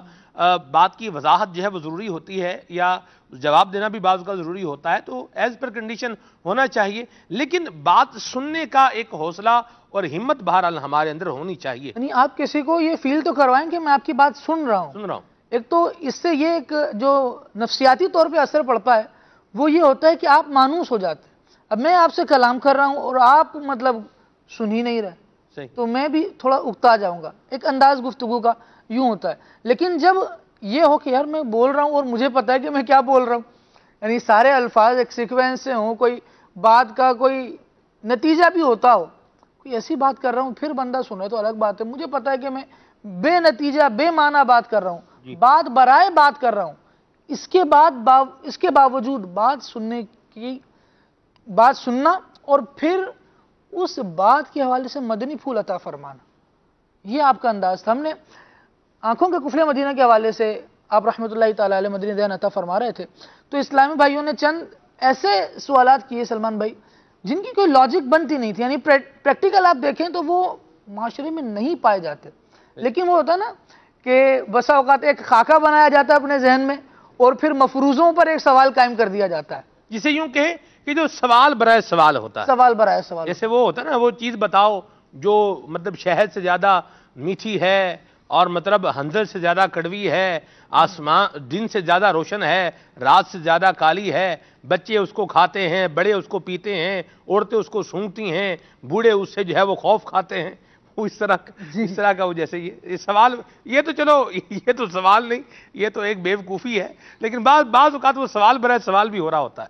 بات کی وضاحت جو ہے وہ ضروری ہوتی ہے، یا جواب دینا بھی بعض اوقات ضروری ہوتا ہے، تو ایز پر کنڈیشن ہونا چاہیے. لیکن بات سننے کا ایک حوصلہ اور ہمت بہرحال ہمارے اندر ہونی چاہیے. یعنی آپ کسی کو یہ فیل تو کروائیں کہ میں آپ کی بات سن رہا ہوں. ایک تو اس سے یہ ایک جو نفسیاتی طور پہ اثر پڑتا ہے وہ یہ ہوتا ہے کہ آپ مانوس ہو جاتے ہیں. اب میں آپ سے کلام کر رہا ہوں اور آپ مطلب سن ہی نہیں رہے، تو میں بھی تھوڑا اکتا جاؤں گا. ایک انداز گفتگو کا یوں ہوتا ہے. لیکن جب یہ ہو کہ یار میں بول رہا ہوں اور مجھے پتا ہے کہ میں کیا بول رہا ہوں، یعنی سارے الفاظ ایک سیکوینس سے ہوں، کوئی بات کا کوئی نتیجہ بھی ہوتا ہو، کوئی ایسی بات کر رہا ہوں پھر بندہ سنے تو الگ بات ہے. مجھے پتا ہے کہ میں بے نتیجہ بے معنی بات کر رہا ہوں، بات برائے بات کر رہا ہوں. اس کے باوجود بات سننا اور پھر اس بات کے حوالے سے مدنی پھول عطا فرمانا، یہ آپ کا انداز تھا. ہم نے آنکھوں کے کفل مدینہ کے حوالے سے آپ رحمۃ اللہ تعالی علیہ مدنی دین عطا فرما رہے تھے، تو اسلامی بھائیوں نے چند ایسے سوالات کیے سلمان بھائی جن کی کوئی لاجک بنتی نہیں تھی. یعنی پریکٹیکل آپ دیکھیں تو وہ معاشرے میں نہیں پائے جاتے، لیکن وہ ہوتا نا کہ بسا اوقات ایک خاکہ بنایا جاتا ہے اپنے ذہن میں اور پھر مفروضوں پر ایک سوال قائم کر دیا جاتا ہے، جسے یوں کہیں کہ جو سوال برائے سوال ہوتا ہے. سوال برائے سوال، جیسے وہ ہوتا ہے نا، وہ چیز بتاؤ جو مطلب شہد سے زیادہ میٹھی ہے اور مطلب حنظل سے زیادہ کڑوی ہے، آسمان دن سے زیادہ روشن ہے، رات سے زیادہ کالی ہے، بچے اس کو کھاتے ہیں، بڑے اس کو پیتے ہیں، عورتیں اس کو سونگتی ہیں، بوڑھے اس سے جو ہے وہ خوف کھاتے ہیں. وہ اس طرح کا وہ جیسے یہ سوال، یہ تو چلو یہ تو سوال نہیں، یہ تو ایک بیوقوفی ہے، لیکن بعض اوقات وہ سوال برائے سوال بھی ہو رہا ہوتا ہے.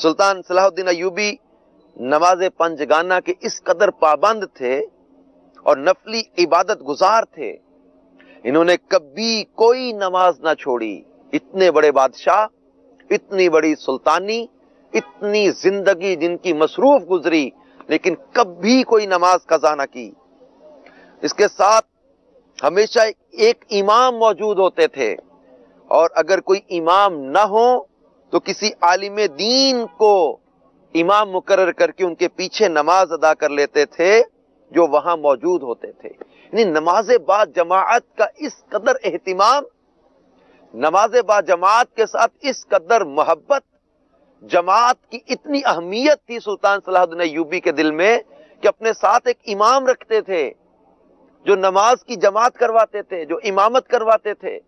سلطان صلاح الدین ایوبی نماز پنجگانہ کے اس قدر پابند تھے اور نفلی عبادت گزار تھے، انہوں نے کبھی کوئی نماز نہ چھوڑی۔ اتنے بڑے بادشاہ، اتنی بڑی سلطانی، اتنی زندگی جن کی مصروف گزری، لیکن کبھی کوئی نماز قضا نہ کی۔ اس کے ساتھ ہمیشہ ایک امام موجود ہوتے تھے، اور اگر کوئی امام نہ ہو تو کسی عالم دین کو امام مقرر کر کے ان کے پیچھے نماز ادا کر لیتے تھے جو وہاں موجود ہوتے تھے۔ یعنی نماز با جماعت کا اس قدر اہتمام، نماز با جماعت کے ساتھ اس قدر محبت، جماعت کی اتنی اہمیت تھی سلطان صلاح الدین ایوبی کے دل میں کہ اپنے ساتھ ایک امام رکھتے تھے جو نماز کی جماعت کرواتے تھے، جو امامت کرواتے تھے،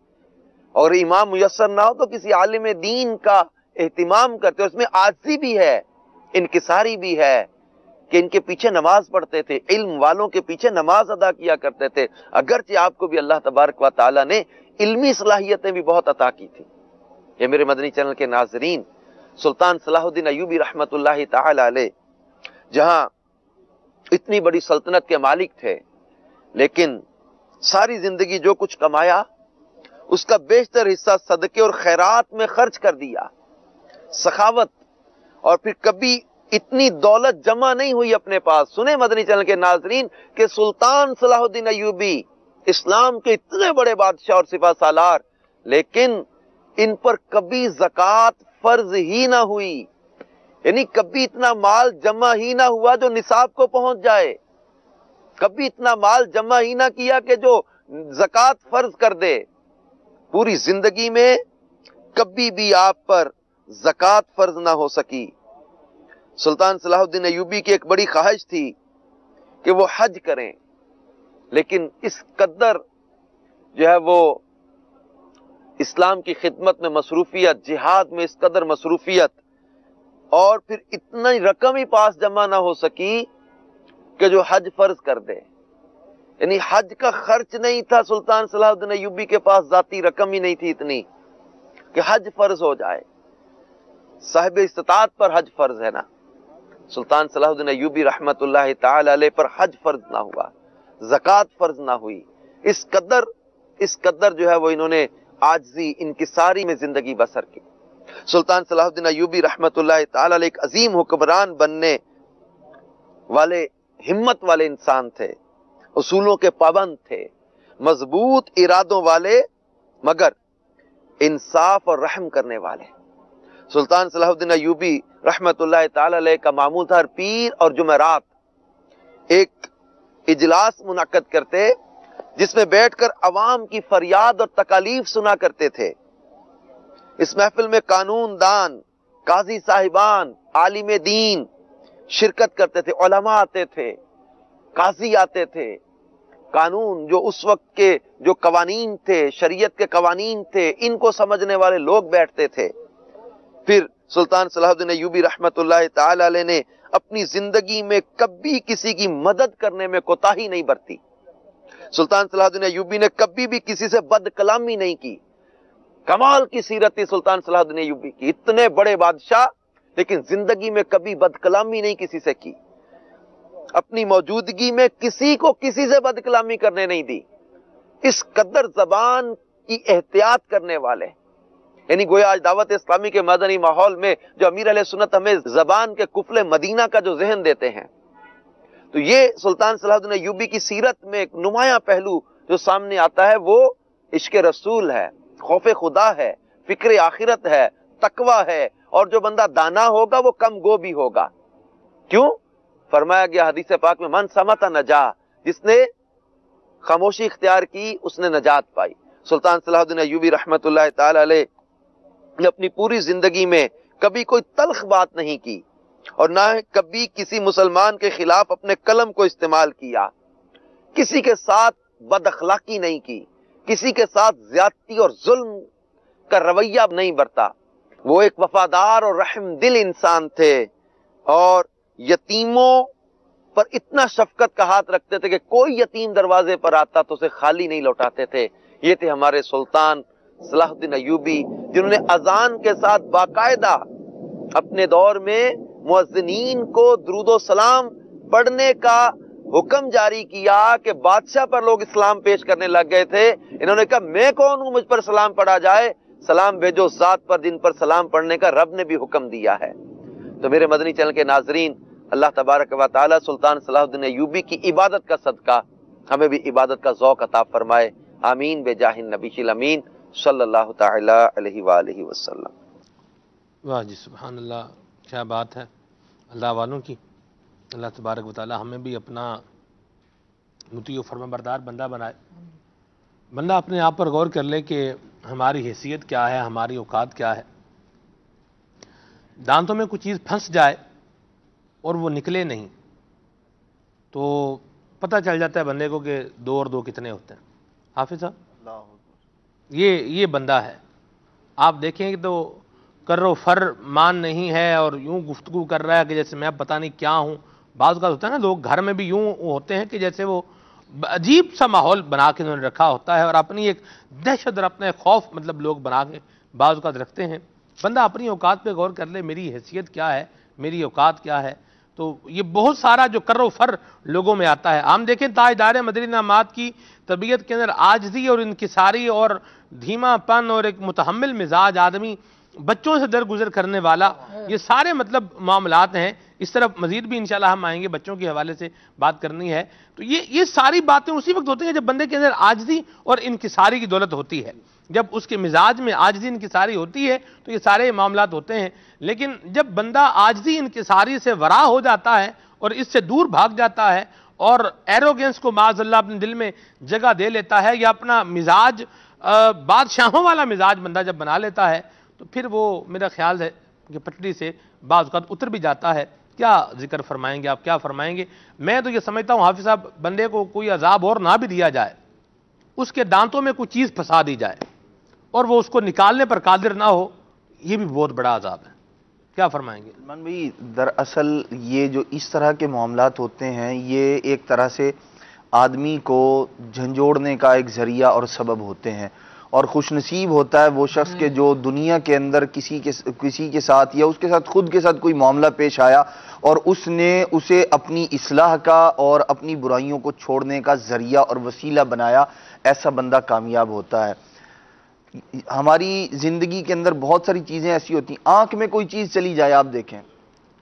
اور امام میسر نہ ہو تو کسی عالم دین کا اہتمام کرتے۔ اس میں عاجزی بھی ہے، انکساری بھی ہے کہ ان کے پیچھے نماز پڑھتے تھے، علم والوں کے پیچھے نماز ادا کیا کرتے تھے، اگرچہ آپ کو بھی اللہ تبارک و تعالی نے علمی صلاحیتیں بھی بہت عطا کی تھی۔ یہ میرے مدنی چینل کے ناظرین، سلطان صلاح الدین ایوبی رحمت اللہ تعالی علیہ جہاں اتنی بڑی سلطنت کے مالک تھے، لیکن ساری زندگی جو کچھ کمایا اس کا بیشتر حصہ صدقے اور خیرات میں خرچ کر دیا، سخاوت، اور پھر کبھی اتنی دولت جمع نہیں ہوئی اپنے پاس۔ سنیں مدنی چینل کے ناظرین کہ سلطان صلاح الدین ایوبی اسلام کے اتنے بڑے بادشاہ اور سپہ سالار، لیکن ان پر کبھی زکوٰۃ فرض ہی نہ ہوئی، یعنی کبھی اتنا مال جمع ہی نہ ہوا جو نصاب کو پہنچ جائے، کبھی اتنا مال جمع ہی نہ کیا کہ جو زکوٰۃ فرض کر دے۔ پوری زندگی میں کبھی بھی آپ پر زکوٰۃ فرض نہ ہو سکی۔ سلطان صلاح الدین ایوبی کی ایک بڑی خواہش تھی کہ وہ حج کریں، لیکن اس قدر جو ہے وہ اسلام کی خدمت میں مصروفیت، جہاد میں اس قدر مصروفیت، اور پھر اتنا رقم ہی پاس جمع نہ ہو سکی کہ جو حج فرض کر دے۔ یعنی حج کا خرچ نہیں تھا سلطان صلاح الدین ایوبی کے پاس، ذاتی رقم ہی نہیں تھی اتنی کہ حج فرض ہو جائے۔ صاحب استطاعت پر حج فرض ہے نا، سلطان صلاح الدین ایوبی رحمت اللہ تعالی علیہ پر حج فرض نہ ہوا، زکوٰۃ فرض نہ ہوئی۔ اس قدر جو ہے وہ انہوں نے عاجزی، انکساری میں زندگی بسر کی۔ سلطان صلاح الدین ایوبی رحمت اللہ تعالی علیہ ایک عظیم حکمران بننے والے، ہمت والے انسان تھے، اصولوں کے پابند تھے، مضبوط ارادوں والے، مگر انصاف اور رحم کرنے والے۔ سلطان صلاح الدین ایوبی رحمت اللہ تعالی علیہ کا معمول تھا ہر پیر اور جمعرات ایک اجلاس منعقد کرتے جس میں بیٹھ کر عوام کی فریاد اور تکالیف سنا کرتے تھے۔ اس محفل میں قانون دان، قاضی صاحبان، عالم دین شرکت کرتے تھے، علماء آتے تھے، قاضی آتے تھے، قانون جو اس وقت کے جو قوانین تھے، شریعت کے قوانین تھے، ان کو سمجھنے والے لوگ بیٹھتے تھے۔ پھر سلطان صلاح الدین ایوبی رحمت اللہ تعالی علیہ نے اپنی زندگی میں کبھی کسی کی مدد کرنے میں کوتاہی نہیں برتی۔ سلطان صلاح الدین ایوبی نے کبھی بھی کسی سے بد کلامی نہیں کی۔ کمال کی سیرت تھی سلطان صلاح الدین ایوبی کی، اتنے بڑے بادشاہ لیکن زندگی میں کبھی بد کلامی نہیں کسی سے کی، اپنی موجودگی میں کسی کو کسی سے بد کلامی کرنے نہیں دی۔ اس قدر زبان کی احتیاط کرنے والے، یعنی گویا آج دعوت اسلامی کے مدنی ماحول میں جو امیر علیہ سنت ہمیں زبان کے قفل مدینہ کا جو ذہن دیتے ہیں، تو یہ سلطان صلاح الدین ایوبی کی سیرت میں ایک نمایاں پہلو جو سامنے آتا ہے وہ عشق رسول ہے، خوف خدا ہے، فکر آخرت ہے، تقوی ہے، اور جو بندہ دانا ہوگا وہ کم گو بھی ہوگا۔ کیوں؟ فرمایا گیا حدیث پاک میں من سمت نجا، جس نے خاموشی اختیار کی اس نے نجات پائی۔ سلطان صلاح الدین ایوبی رحمت اللہ تعالی علیہ نے اپنی پوری زندگی میں کبھی کوئی تلخ بات نہیں کی، اور نہ کبھی کسی مسلمان کے خلاف اپنے قلم کو استعمال کیا، کسی کے ساتھ بد اخلاقی نہیں کی، کسی کے ساتھ زیادتی اور ظلم کا رویہ نہیں برتا۔ وہ ایک وفادار اور رحم دل انسان تھے، اور یتیموں پر اتنا شفقت کا ہاتھ رکھتے تھے کہ کوئی یتیم دروازے پر آتا تو اسے خالی نہیں لوٹاتے تھے۔ یہ تھے ہمارے سلطان صلاح الدین ایوبی، جنہوں نے اذان کے ساتھ باقاعدہ اپنے دور میں مؤذنین کو درود و سلام پڑھنے کا حکم جاری کیا کہ بادشاہ پر لوگ اسلام پیش کرنے لگ گئے تھے. انہوں نے کہا میں کون ہوں مجھ پر سلام پڑھا جائے؟ سلام بھیجو ذات پر جن پر سلام پڑھنے کا رب نے بھی حکم دیا ہے. تو میرے مدنی چینل کے ناظرین، اللہ تبارک و تعالی سلطان صلاح الدین ایوبی کی عبادت کا صدقہ ہمیں بھی عبادت کا ذوق عطا فرمائے. آمین بجاہ النبی الامین صلی اللہ تعالی علیہ وآلہ وسلم. واہ جی، سبحان اللہ، کیا بات ہے اللہ والوں کی. اللہ تبارک و تعالی ہمیں بھی اپنا مطیع و فرما بردار بندہ بنائے. بندہ اپنے آپ پر غور کر لے کہ ہماری حیثیت کیا ہے، ہماری اوقات کیا ہے. دانتوں میں کوئی چیز پھنس جائے اور وہ نکلے نہیں تو پتہ چل جاتا ہے بندے کو کہ 2 اور 2 کتنے ہوتے ہیں. حافظ صاحب، یہ بندہ ہے. آپ دیکھیں کہ تو کر و فر مان نہیں ہے اور یوں گفتگو کر رہا ہے کہ جیسے میں پتہ نہیں کیا ہوں. بعض اوقات ہوتا ہے نا، لوگ گھر میں بھی یوں ہوتے ہیں کہ جیسے وہ عجیب سا ماحول بنا کے انہوں نے رکھا ہوتا ہے اور اپنی ایک دہشت اور اپنے خوف مطلب لوگ بنا کے بعض اوقات رکھتے ہیں. بندہ اپنی اوقات پہ غور کر لے، میری حیثیت کیا ہے، میری اوقات کیا ہے. تو یہ بہت سارا جو کر و فر لوگوں میں آتا ہے. ہم دیکھیں تاجدار مدنی انعامات کی طبیعت کے اندر عاجزی اور انکساری اور دھیما پن اور ایک متحمل مزاج آدمی، بچوں سے درگزر کرنے والا، یہ سارے مطلب معاملات ہیں. اس طرف مزید بھی انشاءاللہ ہم آئیں گے، بچوں کے حوالے سے بات کرنی ہے. تو یہ ساری باتیں اسی وقت ہوتی ہیں جب بندے کے اندر عاجزی اور انکساری کی دولت ہوتی ہے. جب اس کے مزاج میں عاجزی انکساری ہوتی ہے تو یہ سارے معاملات ہوتے ہیں. لیکن جب بندہ عاجزی انکساری سے ورا ہو جاتا ہے اور اس سے دور بھاگ جاتا ہے اور ایروگنس کو معاذ اللہ اپنے دل میں جگہ دے لیتا ہے، یا اپنا مزاج بادشاہوں والا مزاج بندہ جب بنا لیتا ہے تو پھر وہ میرا خیال ہے کہ پٹڑی سے بعض اوقات اتر بھی جاتا ہے. کیا ذکر فرمائیں گے آپ، کیا فرمائیں گے؟ میں تو یہ سمجھتا ہوں حافظ صاحب، بندے کو کوئی عذاب اور نہ بھی دیا جائے، اس کے دانتوں میں کوئی چیز پھنسا دی جائے اور وہ اس کو نکالنے پر قادر نہ ہو، یہ بھی بہت بڑا عذاب ہے. کیا فرمائیں گے؟ سلمان بھائی، دراصل یہ جو اس طرح کے معاملات ہوتے ہیں یہ ایک طرح سے آدمی کو جھنجھوڑنے کا ایک ذریعہ اور سبب ہوتے ہیں. اور خوش نصیب ہوتا ہے وہ شخص کہ جو دنیا کے اندر کسی کے ساتھ یا اس کے ساتھ خود کے ساتھ کوئی معاملہ پیش آیا اور اس نے اسے اپنی اصلاح کا اور اپنی برائیوں کو چھوڑنے کا ذریعہ اور وسیلہ بنایا. ایسا بندہ کامیاب ہوتا ہے. ہماری زندگی کے اندر بہت ساری چیزیں ایسی ہوتی ہیں. آنکھ میں کوئی چیز چلی جائے، آپ دیکھیں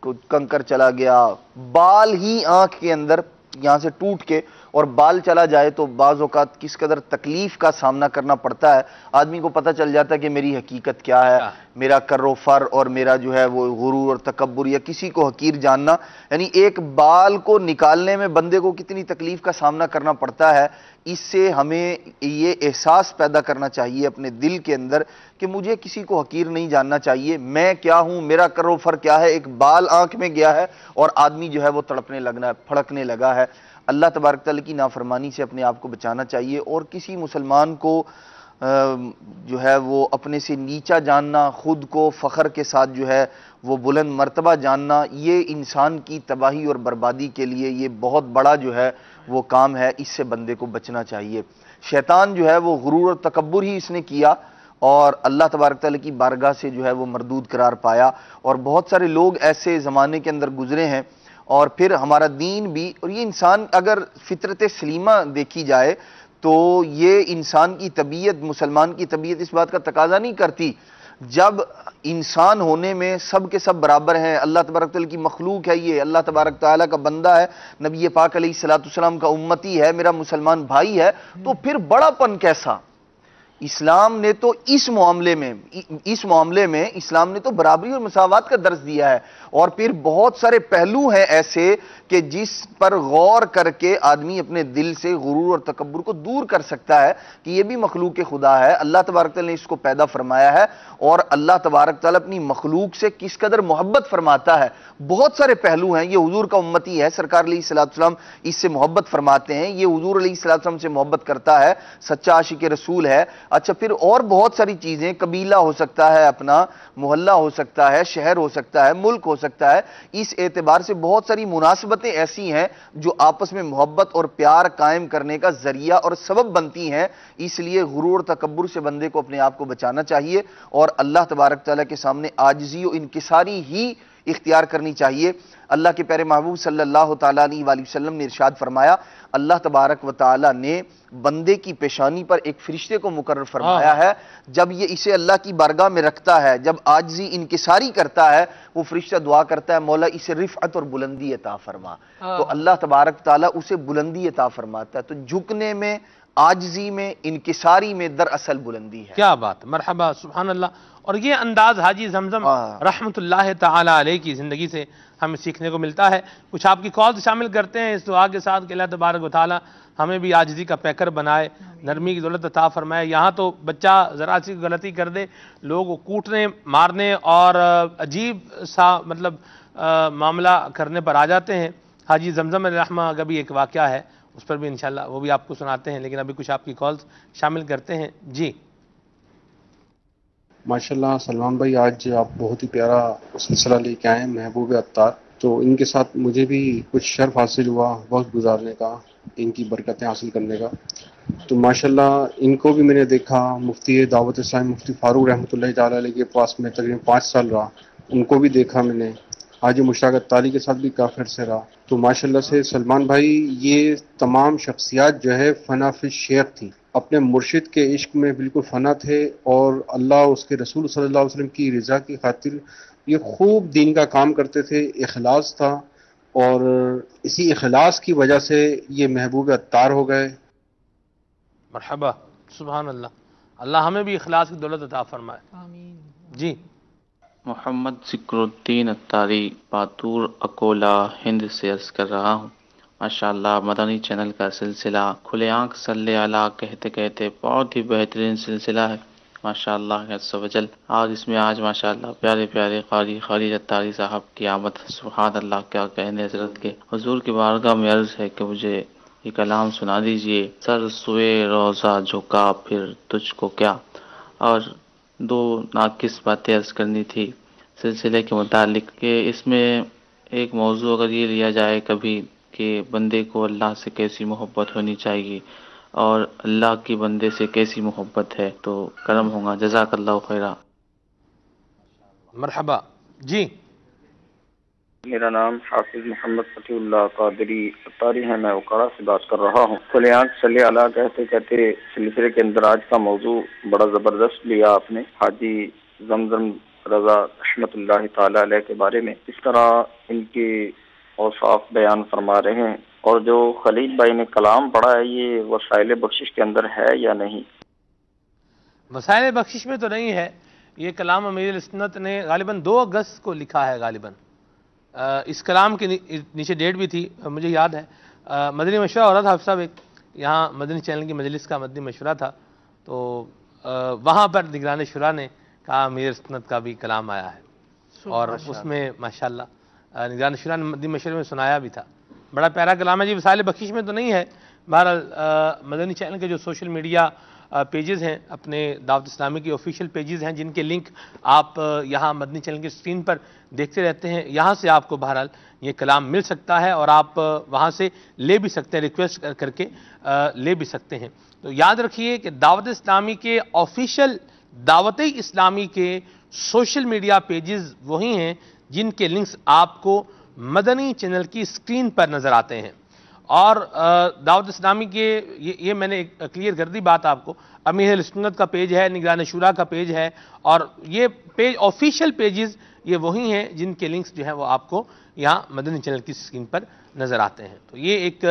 کوئی کنکر چلا گیا، بال ہی آنکھ کے اندر یہاں سے ٹوٹ کے اور بال چلا جائے تو بعض اوقات کس قدر تکلیف کا سامنا کرنا پڑتا ہے. آدمی کو پتہ چل جاتا ہے کہ میری حقیقت کیا ہے، میرا کر و فر اور میرا جو ہے وہ غرور اور تکبر یا کسی کو حقیر جاننا. یعنی ایک بال کو نکالنے میں بندے کو کتنی تکلیف کا سامنا کرنا پڑتا ہے. اس سے ہمیں یہ احساس پیدا کرنا چاہیے اپنے دل کے اندر کہ مجھے کسی کو حقیر نہیں جاننا چاہیے. میں کیا ہوں، میرا کر و فر کیا ہے. ایک بال آنکھ میں گیا ہے اور آدمی جو ہے وہ تڑپنے لگنا ہے، پھڑکنے لگا ہے. اللہ تبارک تعالیٰ کی نافرمانی سے اپنے آپ کو بچانا چاہیے. اور کسی مسلمان کو جو ہے وہ اپنے سے نیچا جاننا، خود کو فخر کے ساتھ جو ہے وہ بلند مرتبہ جاننا، یہ انسان کی تباہی اور بربادی کے لیے یہ بہت بڑا جو ہے وہ کام ہے. اس سے بندے کو بچنا چاہیے. شیطان جو ہے وہ غرور اور تکبر ہی اس نے کیا اور اللہ تبارک تعالیٰ کی بارگاہ سے جو ہے وہ مردود قرار پایا. اور بہت سارے لوگ ایسے زمانے کے اندر گزرے ہیں. اور پھر ہمارا دین بھی، اور یہ انسان اگر فطرت سلیمہ دیکھی جائے تو یہ انسان کی طبیعت، مسلمان کی طبیعت اس بات کا تقاضا نہیں کرتی. جب انسان ہونے میں سب کے سب برابر ہیں، اللہ تبارک تعالیٰ کی مخلوق ہے، یہ اللہ تبارک تعالیٰ کا بندہ ہے، نبی پاک علیہ الصلوۃ والسلام کا امتی ہے، میرا مسلمان بھائی ہے، تو پھر بڑا پن کیسا؟ اسلام نے تو اس معاملے میں اسلام نے تو برابری اور مساوات کا درس دیا ہے. اور پھر بہت سارے پہلو ہیں ایسے کہ جس پر غور کر کے آدمی اپنے دل سے غرور اور تکبر کو دور کر سکتا ہے کہ یہ بھی مخلوق خدا ہے. اللہ تبارک تعالیٰ نے اس کو پیدا فرمایا ہے اور اللہ تبارک تعالیٰ اپنی مخلوق سے کس قدر محبت فرماتا ہے. بہت سارے پہلو ہیں. یہ حضور کا امتی ہے، سرکار علیہ الصلوۃ والسلام اس سے محبت فرماتے ہیں. یہ حضور علیہ الصلوۃ والسلام سے محبت کرتا ہے، سچا عاشق رسول ہے. اچھا پھر اور بہت ساری چیزیں، قبیلہ ہو سکتا ہے، اپنا محلہ ہو سکتا ہے، شہر ہو سکتا ہے، ملک ہو سکتا ہے، اس اعتبار سے بہت ساری مناسبتیں ایسی ہیں جو آپس میں محبت اور پیار قائم کرنے کا ذریعہ اور سبب بنتی ہیں. اس لیے غرور تکبر سے بندے کو اپنے آپ کو بچانا چاہیے اور اللہ تبارک تعالیٰ کے سامنے عاجزی و انکساری ہی اختیار کرنی چاہیے. اللہ کے پیارے محبوب صلی اللہ تعالیٰ علیہ وآلہ وسلم نے ارشاد فرمایا، اللہ تبارک و تعالیٰ نے بندے کی پیشانی پر ایک فرشتے کو مقرر فرمایا ہے، جب یہ اسے اللہ کی بارگاہ میں رکھتا ہے، جب عاجزی انکساری کرتا ہے، وہ فرشتہ دعا کرتا ہے، مولا اسے رفعت اور بلندی عطا فرما. تو اللہ تبارک تعالیٰ اسے بلندی عطا فرماتا ہے. تو جھکنے میں، عاجزی میں، انکساری میں دراصل بلندی ہے. کیا بات، مرحبا، سبحان اللہ. اور یہ انداز حاجی زمزم رحمت اللہ تعالی علیہ کی زندگی سے ہمیں سیکھنے کو ملتا ہے. کچھ آپ کی کال شامل کرتے ہیں اس دعا کے ساتھ کہ اللہ تبارک و تعالی ہمیں بھی عاجزی کا پیکر بنائے، نرمی کی دولت عطا فرمائے. یہاں تو بچہ ذرا سی غلطی کر دے، لوگ کوٹنے مارنے اور عجیب سا مطلب معاملہ کرنے پر آ جاتے ہیں. حاجی زمزم رحمہ کا بھی ایک واقعہ ہے، اس پر بھی انشاءاللہ وہ بھی آپ کو سناتے ہیں، لیکن ابھی کچھ آپ کی کالز شامل کرتے ہیں. جی ماشاءاللہ سلمان بھائی، آج آپ بہت ہی پیارا سلسلہ لے کے آئے ہیں، محبوب عطار. تو ان کے ساتھ مجھے بھی کچھ شرف حاصل ہوا وقت گزارنے کا، ان کی برکتیں حاصل کرنے کا. تو ماشاءاللہ ان کو بھی میں نے دیکھا، مفتی دعوت اسلامی مفتی فاروق رحمۃ اللہ تعالیٰ علیہ کے پاس میں تقریباً 5 سال رہا، ان کو بھی دیکھا میں نے. حاجی مشتاق اتاری کے ساتھ بھی کافی عرصے رہا. تو ماشاءاللہ سے سلمان بھائی، یہ تمام شخصیات جو ہے فنا فی شیخ تھی، اپنے مرشد کے عشق میں بالکل فنا تھے، اور اللہ اس کے رسول صلی اللہ علیہ وسلم کی رضا کی خاطر یہ خوب دین کا کام کرتے تھے. اخلاص تھا، اور اسی اخلاص کی وجہ سے یہ محبوب عطار ہو گئے. مرحبا، سبحان اللہ. اللہ ہمیں بھی اخلاص کی دولت عطا فرمائے. آمین. جی محمد ذکر الدین اتاری، پاتور، اکولا، ہند سے عرض کر رہا ہوں. ماشاءاللہ مدنی چینل کا سلسلہ کھلے آنکھ صلی اللہ کہتے کہتے بہت ہی بہترین سلسلہ ہے ماشاءاللہ عز و جل. اور اس میں آج ماشاءاللہ پیارے پیارے قاری خالد اتاری صاحب کی آمد. سبحان اللہ، کیا کہنے حضرت کے. حضور کی بارگاہ میں عرض ہے کہ مجھے یہ کلام سنا دیجئے. سر سوئے روزہ جھکا پھر تجھ کو کیا. اور 2 ناقص باتیں عرض کرنی تھی سلسلے کے متعلق، کہ اس میں ایک موضوع اگر یہ لیا جائے کبھی کہ بندے کو اللہ سے کیسی محبت ہونی چاہیے اور اللہ کی بندے سے کیسی محبت ہے، تو کرم ہوگا. جزاک اللہ خیرہ. مرحبا. جی میرا نام حافظ محمد فتح اللہ قادری اتاری ہے، میں اوکاڑا سے بات کر رہا ہوں. کھلے آنکھ صلی اللہ کہتے کہتے سلسلے کے اندر آج کا موضوع بڑا زبردست لیا آپ نے، حاجی زمزم رضا رحمت اللہ تعالی علیہ کے بارے میں. اس طرح ان کے اوصاف بیان فرما رہے ہیں. اور جو خلیل بھائی نے کلام پڑھا ہے، یہ وسائل بخشش کے اندر ہے یا نہیں؟ وسائل بخشش میں تو نہیں ہے. یہ کلام امیر السنت نے غالباً 2 اگست کو لکھا ہے. غالباً اس کلام کے نیچے ڈیٹ بھی تھی، مجھے یاد ہے. مدنی مشورہ ہو رہا تھا حافظ صاحب، ایک یہاں مدنی چینل کی مجلس کا مدنی مشورہ تھا، تو وہاں پر نگران شورا نے کہا امیر سنت کا بھی کلام آیا ہے، اور اس میں ماشاءاللہ نگران شورا نے مدنی مشورے میں سنایا بھی تھا. بڑا پیارا کلام ہے جی. وسائل بخشش میں تو نہیں ہے. بہرحال مدنی چینل کے جو سوشل میڈیا پیجز ہیں، اپنے دعوت اسلامی کی آفیشیل پیجز ہیں، جن کے لنک آپ یہاں مدنی چینل کی اسکرین پر دیکھتے رہتے ہیں، یہاں سے آپ کو بہرحال یہ کلام مل سکتا ہے، اور آپ وہاں سے لے بھی سکتے ہیں، ریکویسٹ کر کے لے بھی سکتے ہیں. تو یاد رکھیے کہ دعوت اسلامی کے آفیشیل دعوت اسلامی کے سوشل میڈیا پیجز وہی ہیں جن کے لنکس آپ کو مدنی چینل کی اسکرین پر نظر آتے ہیں. اور دعوت اسلامی کے یہ میں نے کلیئر کر دی بات آپ کو. امیر السنت کا پیج ہے، نگران شورا کا پیج ہے، اور یہ پیج آفیشیل پیجز یہ وہی ہیں جن کے لنکس جو ہیں وہ آپ کو یہاں مدنی چینل کی اسکرین پر نظر آتے ہیں. تو یہ ایک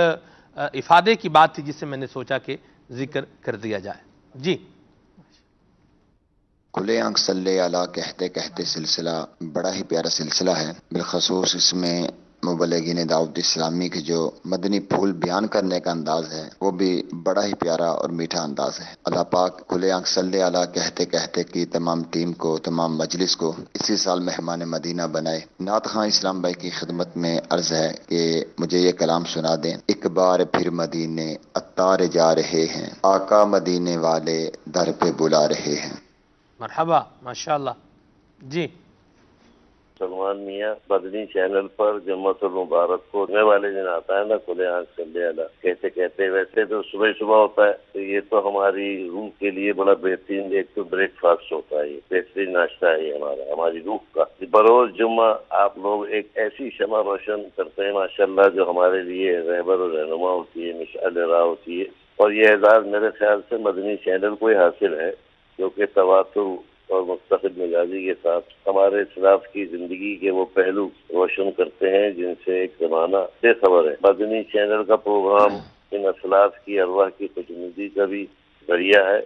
افادے کی بات تھی جس سے میں نے سوچا کہ ذکر کر دیا جائے. جی کھلے آنکھ صلی اللہ کہتے کہتے سلسلہ بڑا ہی پیارا سلسلہ ہے. بالخصوص اس میں مبلغین دعوت اسلامی کے جو مدنی پھول بیان کرنے کا انداز ہے وہ بھی بڑا ہی پیارا اور میٹھا انداز ہے۔ اللہ پاک کھلے آنکھ صلی علی کہتے کہتے کی تمام ٹیم کو، تمام مجلس کو اسی سال مہمان مدینہ بنائے۔ نعت خواں اسلام بھائی کی خدمت میں عرض ہے کہ مجھے یہ کلام سنا دیں۔ ایک بار پھر مدینے عطار جا رہے ہیں، آقا مدینے والے در پہ بلا رہے ہیں۔ مرحبا، ماشاءاللہ جی۔ سلمان میاں مدنی چینل پر جمعۃ المبارک کو ہونے والے دن آتا ہے نا کھلے آنکھ صلی علی کہتے کہتے، ویسے تو صبح صبح ہوتا ہے تو یہ تو ہماری روح کے لیے بڑا بہترین ایک تو بریک فاسٹ ہوتا ہے، یہ بہترین ناشتہ ہے یہ ہماری روح کا۔ بروز جمعہ آپ لوگ ایک ایسی شمع روشن کرتے ہیں ماشاءاللہ جو ہمارے لیے رہبر و رہنما ہوتی ہے، مشعل راہ ہوتی ہے، اور یہ اعزاز میرے خیال سے مدنی چینل کو ہی حاصل ہے جو کہ تواتر اور مستقل مزاجی کے ساتھ ہمارے اسلاف کی زندگی کے وہ پہلو روشن کرتے ہیں جن سے ایک زمانہ بے خبر ہے۔ مدنی چینل کا پروگرام ان اسلاف کی ارواح کی خوشنودی کا بھی ذریعہ ہے،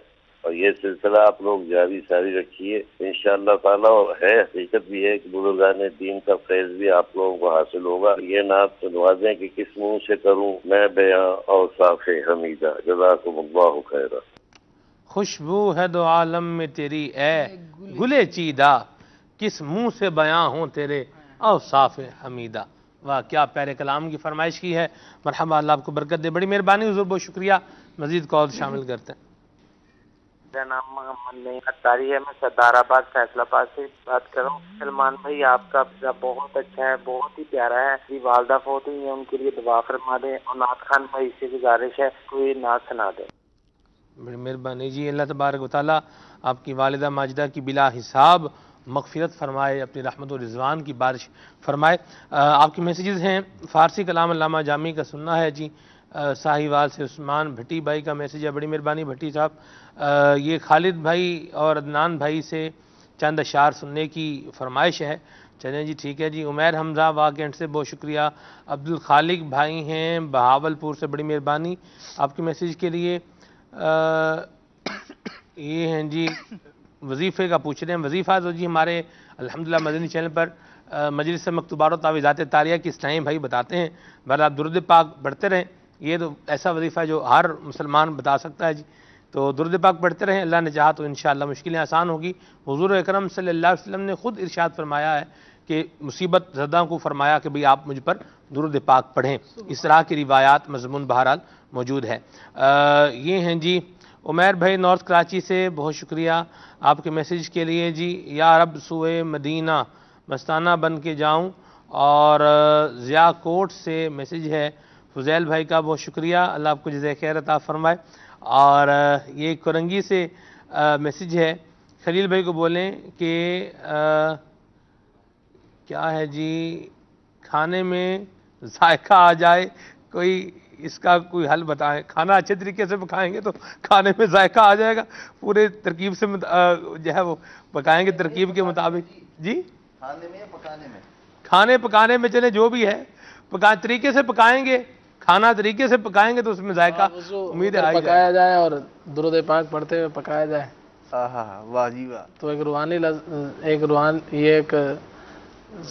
اور یہ سلسلہ آپ لوگ جاری ساری رکھیے انشاءاللہ تعالیٰ، اور ہے حقیقت بھی ہے کہ بزرگان دین کا فیض بھی آپ لوگوں کو حاصل ہوگا۔ یہ نعت سنوا دیں کہ کس منہ سے کروں میں بیاں اوصاف حمیدہ، جزاکم اللہ خیرا۔ خوشبو ہے دو عالم میں تیری اے گلے چیدہ، کس منہ سے بیاں ہوں تیرے اوصاف حمیدہ۔ واہ کیا پیارے کلام کی فرمائش کی ہے، مرحبا، اللہ آپ کو برکت دے، بڑی مہربانی حضور، بہت شکریہ۔ مزید کال شامل کرتے ہیں۔ میرا نام محمد نعیم اتاری ہے، میں سردار آباد فیصل آباد سے بات کر رہا ہوں۔ سلمان بھائی آپ کا بہت اچھا ہے، بہت ہی پیارا ہے جی۔ والدہ فوت ہوئی ہیں، ان کے لیے دعا فرما دیں، اور نعت خان بھائی سے گزارش ہے کوئی نعت سنا دیں۔ بڑی مہربانی جی، اللہ تبارک و تعالیٰ آپ کی والدہ ماجدہ کی بلا حساب مغفرت فرمائے، اپنی رحمت و رضوان کی بارش فرمائے۔ آپ کی میسیجز ہیں، فارسی کلام علامہ جامی کا سننا ہے جی، ساہیوال سے عثمان بھٹی بھائی کا میسیج ہے، بڑی مہربانی بھٹی صاحب۔ یہ خالد بھائی اور عدنان بھائی سے چند اشعار سننے کی فرمائش ہے، چلیں جی ٹھیک ہے جی۔ عمیر حمزہ واقعینٹ سے بہت شکریہ۔ عبدالخالق بھائی ہیں بہاول پور سے، بڑی مہربانی آپ کے میسیج کے لیے۔ یہ ہیں جی وظیفے کا پوچھ رہے ہیں، وظیفہ تو جی ہمارے الحمدللہ مدنی چینل پر مجلس مکتوبات و تعویذات طاریہ کی اسٹائیں بھائی بتاتے ہیں، بہرحال آپ درود پاک پڑھتے رہیں، یہ تو ایسا وظیفہ جو ہر مسلمان بتا سکتا ہے جی، تو درود پاک پڑھتے رہیں، اللہ نے چاہا تو انشاءاللہ مشکلیں آسان ہوگی۔ حضور اکرم صلی اللہ علیہ وسلم نے خود ارشاد فرمایا ہے کہ مصیبت زدہ کو فرمایا کہ بھئی آپ مجھ پر درود پاک پڑھیں، اس طرح کی روایات مضمون بہرحال موجود ہے۔ یہ ہیں جی عمیر بھائی نارتھ کراچی سے، بہت شکریہ آپ کے میسیج کے لیے جی۔ یا رب سوئے مدینہ مستانہ بن کے جاؤں، اور ضیاء کوٹ سے میسیج ہے فضیل بھائی کا، بہت شکریہ، اللہ آپ کو جزائے خیر عطا فرمائے۔ اور یہ کرنگی سے میسیج ہے، خلیل بھائی کو بولیں کہ کیا ہے جی، کھانے میں ذائقہ آ جائے، کوئی اس کا کوئی حل بتائیں، کھانا اچھے طریقے سے پکائیں گے تو کھانے میں ذائقہ آ جائے گا، پورے ترکیب سے جو ہے وہ پکائیں گے ترکیب کے مطابق جی، کھانے میں یا پکانے میں؟ کھانے پکانے میں چلے جو بھی ہے، طریقے سے پکائیں گے، کھانا طریقے سے پکائیں گے تو اس میں ذائقہ امید ہے پکایا جائے اور درود پاک پڑھتے ہوئے پکایا جائے، واہ جی واہ، تو ایک روحانی یہ ایک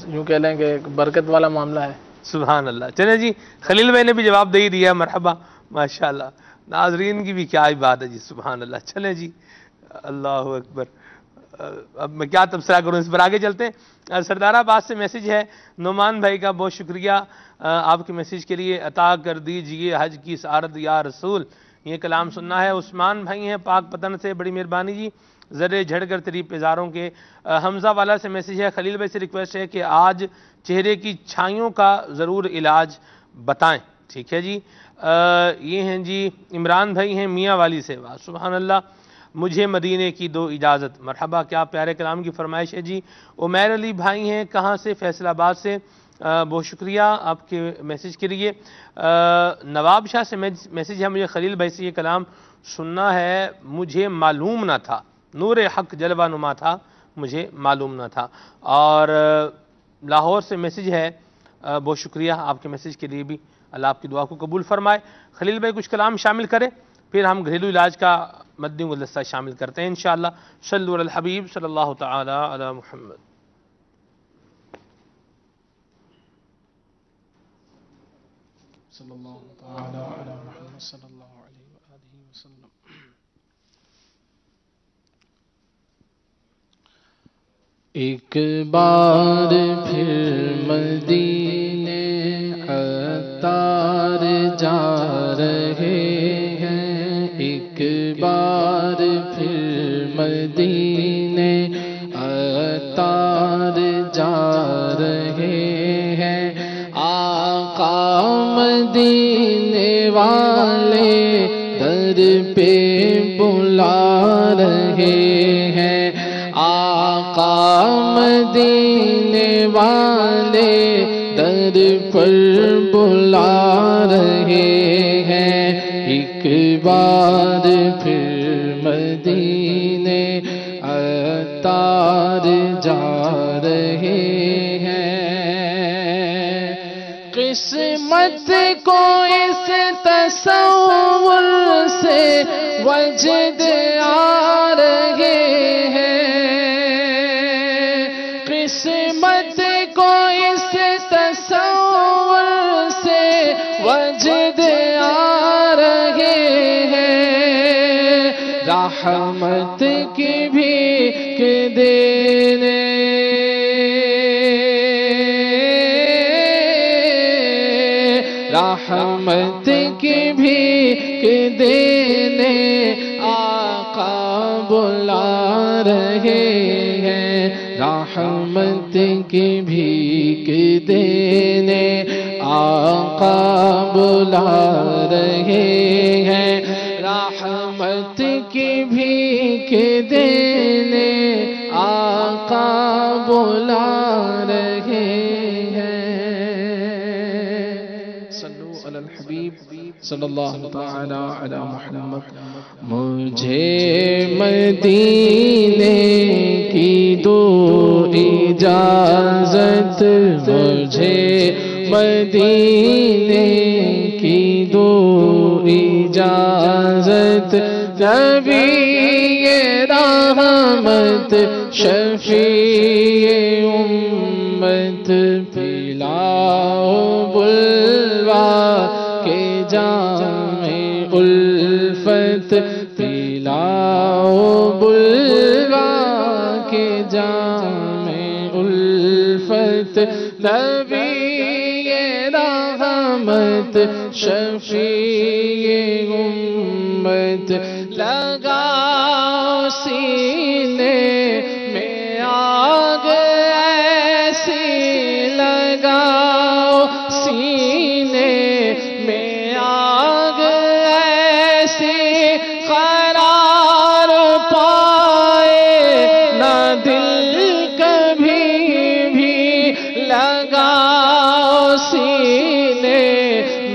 یوں کہہ لیں کہ ایک برکت والا معاملہ ہے۔ سبحان اللہ۔ چلیں جی خلیل بھائی نے بھی جواب دے ہی دیا، مرحبا ماشاءاللہ، ناظرین کی بھی کیا ہی بات ہے جی، سبحان اللہ۔ چلیں جی اللہ اکبر، اب میں کیا تبصرہ کروں، اس پر آگے چلتے ہیں۔ سردار آباد سے میسیج ہے نعمان بھائی کا، بہت شکریہ آپ کے میسیج کے لیے۔ عطا کر دیجئے حج کی سعادت یا رسول، یہ کلام سننا ہے۔ عثمان بھائی ہیں پاک پتن سے، بڑی مہربانی جی، ذرے جھڑ کر تیری پیزاروں کے۔ حمزہ والا سے میسیج ہے، خلیل بھائی سے ریکویسٹ ہے کہ آج چہرے کی چھائیوں کا ضرور علاج بتائیں، ٹھیک ہے جی۔ یہ ہیں جی عمران بھائی ہیں میاں والی سے، سبحان اللہ، مجھے مدینے کی دو اجازت، مرحبا کیا پیارے کلام کی فرمائش ہے جی۔ عمیر علی بھائی ہیں کہاں سے، فیصل آباد سے، بہت شکریہ آپ کے میسیج کے لیے۔ نواب شاہ سے میسیج ہے، مجھے خلیل بھائی سے یہ کلام سننا ہے، مجھے معلوم نہ تھا، نور حق جلوہ نما تھا، مجھے معلوم نہ تھا۔ اور لاہور سے میسیج ہے، بہت شکریہ آپ کے میسیج کے لیے بھی، اللہ آپ کی دعا کو قبول فرمائے۔ خلیل بھائی کچھ کلام شامل کریں، پھر ہم گھریلو علاج کا مدنی گلدستہ شامل کرتے ہیں انشاءاللہ۔ صلو علی الحبیب صلی اللہ تعالی علی محمد۔ صلی اللہ تعالی علی محمد صلی اللہ علیہ وآلہ وسلم. ایک بار پھر مدینے عطار جا رہے ہیں، ایک بار پھر مدینے عطار جا رہے ہیں. آقا مدینے والے در پہ بلا رہے ہیں، آقا مدینے والے در پر بلا رہے ہیں. ایک بار پھر مدینے عطار جا رہے ہیں. قسمت کو اس تصور سے وجد آ رہے ہیں، قسمت کو اس تصور سے وجد آ رہے ہیں. رحمت کی بھیک دینے، رحمت کی بھیک دینے آقا بلا رہے ہیں. رحمت کی بھیک دینے آقا بلا رہے ہیں. رحمت کی بھیک دینے آقا بلا رہے ہیں. صلو علی الحبیب صلی اللہ تعالی علی محمد. مجھے مدینے کی دو اجازت، مجھے مدینے کی دو اجازت. نبی رحمت شفیع امت پلاؤ بلوا کے جام الفت، پلاؤ بلوا کے جام الفت. نبی رحمت شفیع امت لگاؤ سینے میں آگ ایسی، لگاؤ سینے میں آگ ایسی، قرار پائے نہ دل کبھی بھی. لگاؤ سینے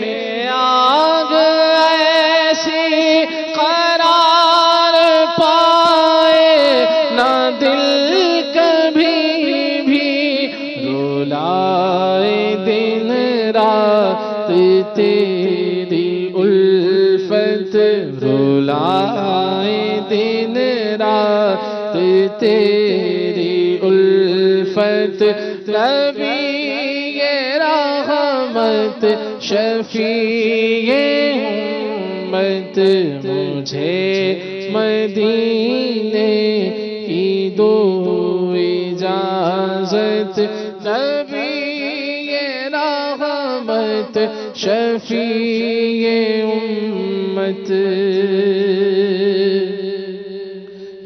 میں آگ ایسی، قرار پائے نہ دل کبھی بھی. رولائے دن رات تیری الفت، رولائے دن رات تیری الفت. نبی رحمت شفیع امت مجھے مدینے کی دو اجازت. نبی رحمت شفیع امت.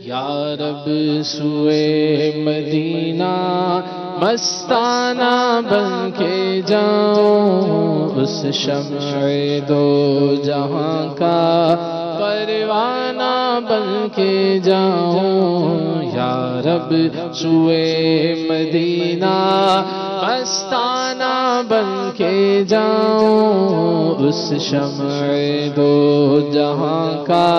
یا رب سوئے مدینہ مستانہ بن کے جاؤں، اس شمع دو جہاں کا پروانہ بن کے جاؤں. یا رب سوئے مدینہ مستانہ بن کے جاؤں، اس شمع دو جہاں کا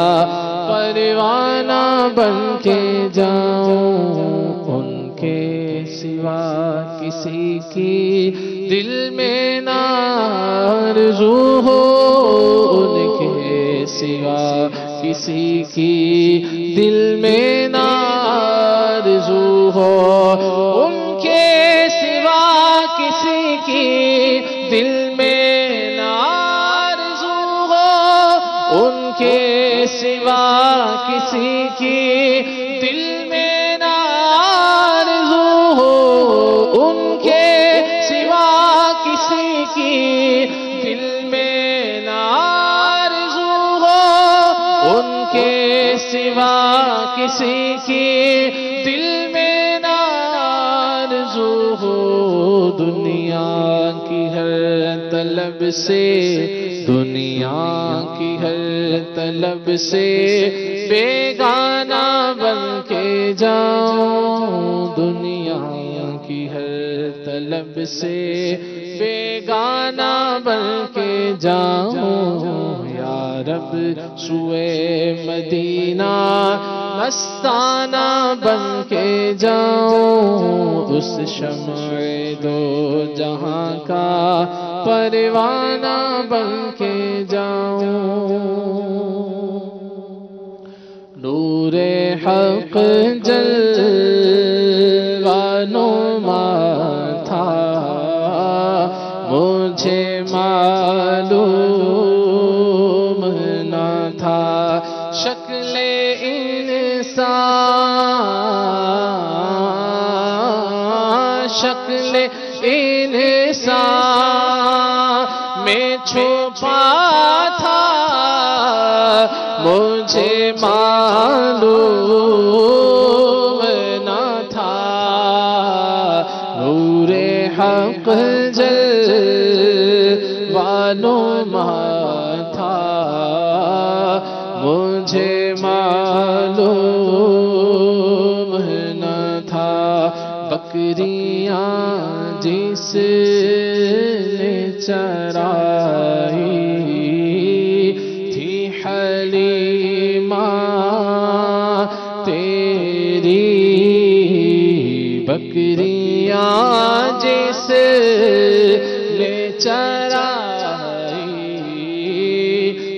پروانہ بن کے جاؤں. ان کے سوا کسی کی دل میں نہ آرزو ہو، ان کے سوا کسی کی دل میں نہ آرزو ہو، ان کے سوا کسی کی دل میں نہ ان کے سوا کسی کی دل میں نہ آرزو ہو، ان کے سوا کسی کی دل میں نہ آرزو ہو، ان کے سوا کسی کی دل میں نہ آرزو ہو، دنیا کی ہر طلب سے، دنیا کی ہر طلب سے بیگانہ بن کے جاؤں، دنیا کی ہر طلب سے بیگانہ بن کے جاؤں، یا رب سوئے مدینہ مستانہ بن کے جاؤں، اس شمع دو جہاں کا پروانہ بن کے جاؤں، نور حق جلوہ نما تھا مجھے معلوم نہ تھا، شکل انسان، شکل انسان میں چھپا تھا مجھے معلوم نہ تھا، نور حق جلوہ نما تھا مجھے معلوم نہ تھا، بکریاں جس نے چرائی تھی حلیمہ تیری، بکریاں جس نے چرائی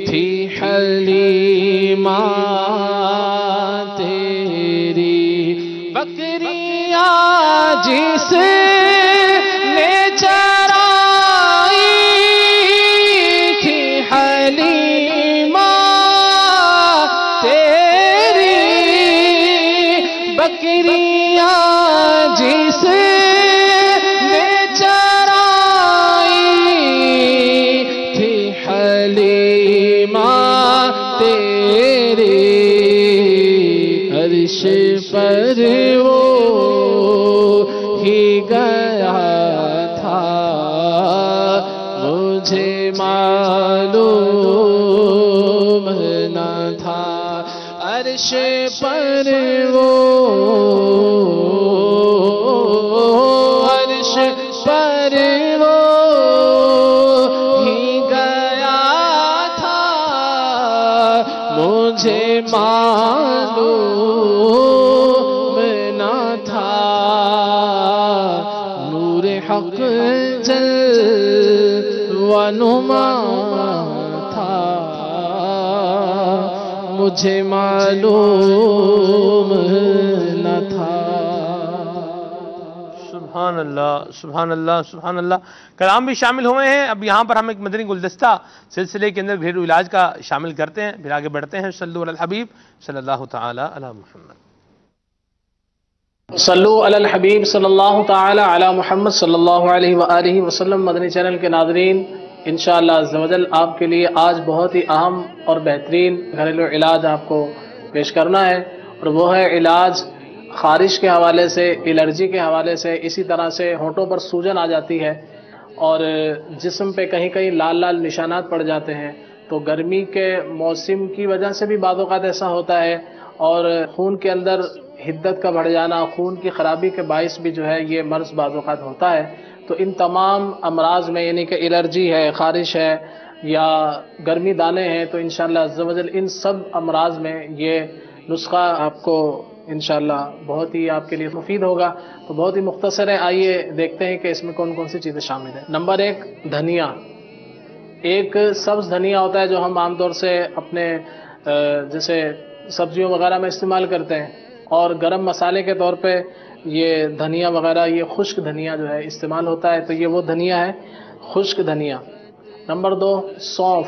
تھی حلیمہ تیری، بکریاں جس نے چرائی تھی حلیمہ تیری، بکریاں جس نے چرائی تھی حلیمہ تیری، عرش پر وہ ہی گیا تھا مجھے معلوم نہ تھا، عرش پر وہ، عرش پر وہ ہی گیا تھا مجھے معلوم نہ تھا، نور حق جلوہ نما تھا مجھے معلوم نہ تھا۔ سبحان اللہ، سبحان اللہ، سبحان اللہ۔ کلام بھی شامل ہوئے ہیں۔ اب یہاں پر ہم ایک مدنی گلدستہ سلسلے کے اندر گھریلو علاج کا شامل کرتے ہیں، پھر آگے بڑھتے ہیں۔ صلو علی الحبیب صلی اللہ تعالی علی محمد، صلو علی الحبیب صلی اللہ تعالی علی محمد صلی اللہ علیہ وآلہ وسلم۔ مدنی چینل کے ناظرین، انشاءاللہ عز و جل آپ کے لیے آج بہت ہی اہم اور بہترین گھریلو علاج آپ کو پیش کرنا ہے، اور وہ ہے علاج خارش کے حوالے سے، الرجی کے حوالے سے، اسی طرح سے ہونٹوں پر سوجن آ جاتی ہے اور جسم پہ کہیں کہیں لال لال نشانات پڑ جاتے ہیں، تو گرمی کے موسم کی وجہ سے بھی بعض اوقات ایسا ہوتا ہے، اور خون کے اندر حدت کا بڑھ جانا، خون کی خرابی کے باعث بھی جو ہے یہ مرض بعض اوقات ہوتا ہے۔ تو ان تمام امراض میں، یعنی کہ الرجی ہے، خارش ہے یا گرمی دانے ہیں، تو انشاءاللہ عز و جل ان سب امراض میں یہ نسخہ آپ کو انشاءاللہ بہت ہی آپ کے لیے مفید ہوگا۔ تو بہت ہی مختصر ہے، آئیے دیکھتے ہیں کہ اس میں کون کون سی چیزیں شامل ہیں۔ نمبر 1، دھنیا۔ ایک سبز دھنیا ہوتا ہے جو ہم عام طور سے اپنے جیسے سبزیوں وغیرہ میں استعمال کرتے ہیں، اور گرم مسالے کے طور پہ یہ دھنیا وغیرہ، یہ خشک دھنیا جو ہے استعمال ہوتا ہے، تو یہ وہ دھنیا ہے خشک دھنیا۔ نمبر 2، سونف۔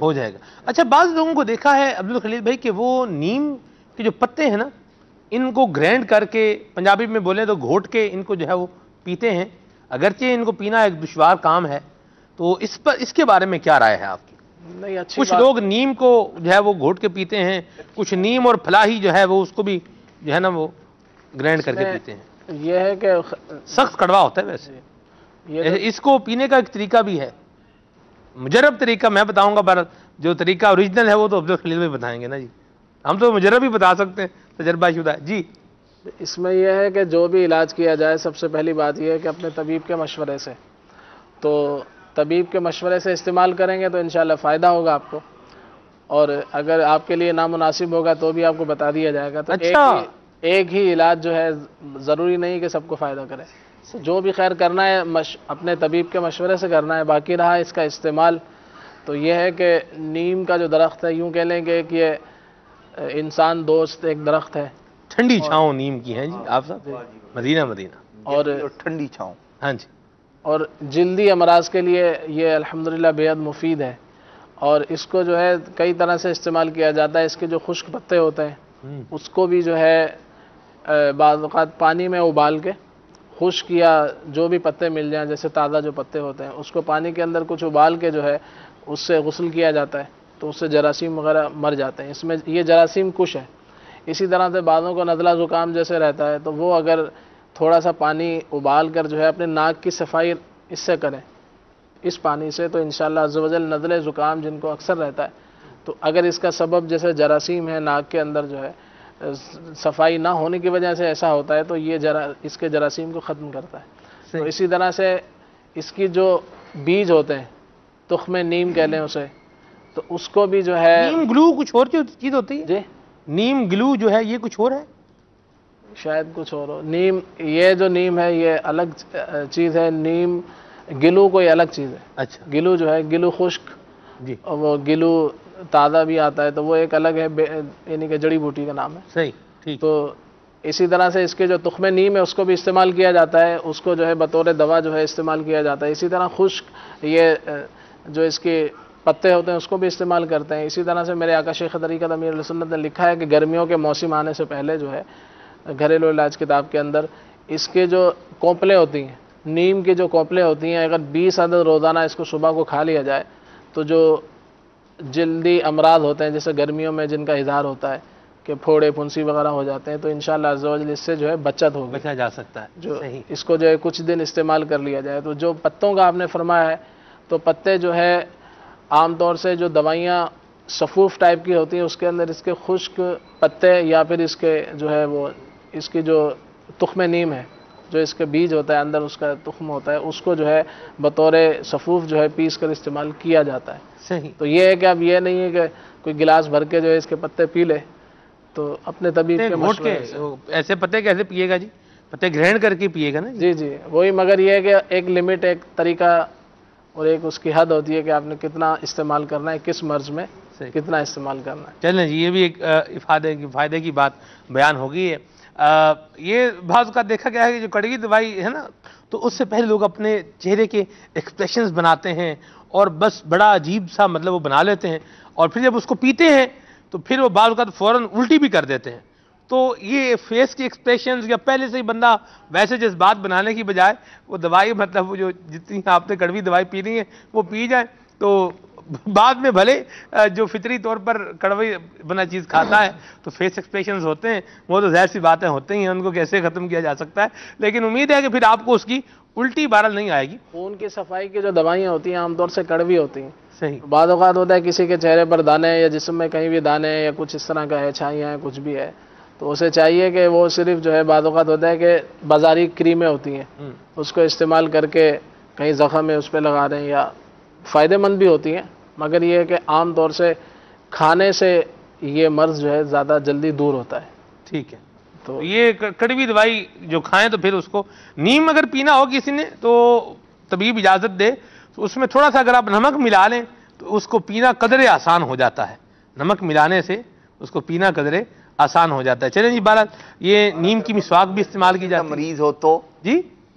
ہو جائے گا. اچھا بعض لوگوں کو دیکھا ہے عبدالخلیل بھائی کہ وہ نیم کے جو پتے ہیں نا ان کو گرینڈ کر کے پنجابی میں بولیں تو گھوٹ کے ان کو جو ہے وہ پیتے ہیں, اگرچہ ان کو پینا ایک دشوار کام ہے, تو اس کے بارے میں کیا رائے ہے آپ کی؟ نہیں, اچھی کچھ لوگ نیم کو جو ہے وہ گھوٹ کے پیتے ہیں, کچھ نیم اور پھلاہی جو ہے وہ اس کو بھی جو ہے نا وہ گرینڈ کر کے پیتے ہیں. یہ ہے کہ سخت کڑوا ہوتا ہے ویسے, اس کو پینے کا ایک طریقہ بھی ہے, مجرب طریقہ میں بتاؤں گا, جو طریقہ اوریجنل ہے وہ تو عبدالخلیل بھائی بتائیں گے نا جی, ہم تو مجرب ہی بتا سکتے ہیں, تجربہ شدہ ہے جی. اس میں یہ ہے کہ جو بھی علاج کیا جائے سب سے پہلی بات یہ ہے کہ اپنے طبیب کے مشورے سے, تو طبیب کے مشورے سے استعمال کریں گے تو انشاءاللہ فائدہ ہوگا آپ کو, اور اگر آپ کے لیے نامناسب ہوگا تو بھی آپ کو بتا دیا جائے گا. تو ایک ہی علاج جو ہے ضروری نہیں کہ سب کو فائدہ کرے, جو بھی خیر کرنا ہے اپنے طبیب کے مشورے سے کرنا ہے. باقی رہا اس کا استعمال, تو یہ ہے کہ نیم کا جو درخت ہے یوں کہہ لیں گے کہ یہ انسان دوست ایک درخت ہے, ٹھنڈی چھاؤں نیم کی ہے جی آپ صاحب, مدینہ اور ٹھنڈی چھاؤں. ہاں جی. اور جلدی امراض کے لیے یہ الحمدللہ بے حد مفید ہے, اور اس کو جو ہے کئی طرح سے استعمال کیا جاتا ہے. اس کے جو خشک پتے ہوتے ہیں اس کو بھی جو ہے بعض اوقات پانی میں ابال کے خشک یا جو بھی پتے مل جائیں, جیسے تازہ جو پتے ہوتے ہیں اس کو پانی کے اندر کچھ ابال کے جو ہے اس سے غسل کیا جاتا ہے, تو اس سے جراثیم وغیرہ مر جاتے ہیں. اس میں یہ جراثیم کش ہے. اسی طرح سے بعضوں کو نزلہ زکام جیسے رہتا ہے تو وہ اگر تھوڑا سا پانی ابال کر جو ہے اپنے ناک کی صفائی اس سے کریں, اس پانی سے, تو انشاءاللہ عز و جل نزلہ زکام جن کو اکثر رہتا ہے, تو اگر اس کا سبب جیسے جراثیم ہے ناک کے اندر جو ہے صفائی نہ ہونے کی وجہ سے ایسا ہوتا ہے, تو یہ اس کے جراثیم کو ختم کرتا ہے. تو اسی طرح سے اس کی جو بیج ہوتے ہیں, تخم نیم کہہ لیں اسے, تو اس کو بھی جو ہے نیم گلو کچھ اور چیز ہوتی ہے جی, نیم گلو جو ہے یہ کچھ اور ہے, شاید کچھ اور ہو. نیم, یہ جو نیم ہے یہ الگ چیز ہے, نیم گلو کوئی الگ چیز ہے. اچھا, گلو جو ہے گلو خشک جی, اور وہ گلو تازہ بھی آتا ہے, تو وہ ایک الگ ہے, یعنی کہ جڑی بوٹی کا نام ہے. صحیح, ٹھیک. تو اسی طرح سے اس کے جو تخم نیم ہے اس کو بھی استعمال کیا جاتا ہے, اس کو جو ہے بطور دوا جو ہے استعمال کیا جاتا ہے. اسی طرح خشک یہ جو اس کے پتے ہوتے ہیں اس کو بھی استعمال کرتے ہیں. اسی طرح سے میرے آقا شیخ طریقت امیر علیہ سنت نے لکھا ہے کہ گرمیوں کے موسم آنے سے پہلے جو ہے گھریلو علاج کتاب کے اندر اس کے جو کوپلیں ہوتی ہیں, نیم کی جو کوپلیں ہوتی ہیں, اگر 20 عدد روزانہ اس کو صبح کو کھا لیا جائے تو جو جلدی امراض ہوتے ہیں جیسے گرمیوں میں جن کا اظہار ہوتا ہے کہ پھوڑے پھنسی وغیرہ ہو جاتے ہیں, تو انشاءاللہ عز و جل اس سے جو ہے بچت ہوگی, بچا جا سکتا ہے. جو اس کو جو ہے کچھ دن استعمال کر لیا جائے. تو جو پتوں کا آپ نے فرمایا ہے, تو پتے جو ہے عام طور سے جو دوائیاں صفوف ٹائپ کی ہوتی ہیں اس کے اندر اس کے خشک پتے یا پھر اس کے جو ہے وہ اس کی جو تخم نیم ہے, جو اس کے بیج ہوتا ہے اندر اس کا تخم ہوتا ہے, اس کو جو ہے بطور صفوف جو ہے پیس کر استعمال کیا جاتا ہے. صحیح. تو یہ ہے کہ اب یہ نہیں ہے کہ کوئی گلاس بھر کے جو ہے اس کے پتے پی لے, تو اپنے طبیب کے مشورے سے. ایسے پتے کیسے پیے گا جی, پتے گرہن کر کے پیے گا نا جی. جی وہی, مگر یہ ہے کہ ایک لمٹ, ایک طریقہ اور ایک اس کی حد ہوتی ہے کہ آپ نے کتنا استعمال کرنا ہے, کس مرض میں کتنا استعمال کرنا ہے. چلیں جی, یہ بھی ایک فائدے کی بات بیان ہوگی ہے. یہ بعض کا دیکھا گیا ہے کہ جو کڑوی دوائی ہے نا, تو اس سے پہلے لوگ اپنے چہرے کے ایکسپریشنز بناتے ہیں اور بس بڑا عجیب سا مطلب وہ بنا لیتے ہیں, اور پھر جب اس کو پیتے ہیں تو پھر وہ بعض اوقات فوراً الٹی بھی کر دیتے ہیں. تو یہ فیس کی ایکسپریشنز یا پہلے سے ہی بندہ ویسے جذبات بنانے کی بجائے وہ دوائی مطلب وہ جو جتنی آپ نے کڑوی دوائی پی رہی ہے وہ پی جائیں, تو بعد میں بھلے جو فطری طور پر کڑوی بنا چیز کھاتا ہے تو فیس ایکسپریشنز ہوتے ہیں, وہ تو ظاہر سی باتیں ہوتے ہی ہیں, ان کو کیسے ختم کیا جا سکتا ہے, لیکن امید ہے کہ پھر آپ کو اس کی الٹی بہرحال نہیں آئے گی. خون کی صفائی کی جو دوائیاں ہوتی ہیں عام طور سے کڑوی ہوتی ہیں. صحیح. بعض اوقات ہوتا ہے کسی کے چہرے پر دانے یا جسم میں کہیں بھی دانے یا کچھ اس طرح کا ہے, چھائیاں ہیں, کچھ بھی ہے, تو اسے چاہیے کہ وہ صرف جو ہے بعض اوقات ہوتا ہے کہ بازاری کریمیں ہوتی ہیں اس کو استعمال کر کے کہیں زخم ہے اس پہ لگا رہے ہیں, یا فائدہ مند بھی ہوتی ہیں, مگر یہ ہے کہ عام طور سے کھانے سے یہ مرض جو ہے زیادہ جلدی دور ہوتا ہے. ٹھیک ہے. تو یہ کڑوی دوائی جو کھائیں تو پھر اس کو نیم اگر پینا ہو کسی نے تو طبیب اجازت دے تو اس میں تھوڑا سا اگر آپ نمک ملا لیں تو اس کو پینا قدرے آسان ہو جاتا ہے. نمک ملانے سے اس کو پینا قدرے آسان ہو جاتا ہے. چلیں جی, بہرحال یہ نیم کی مسواک بھی استعمال کی جاتی ہے. مریض ہو تو جی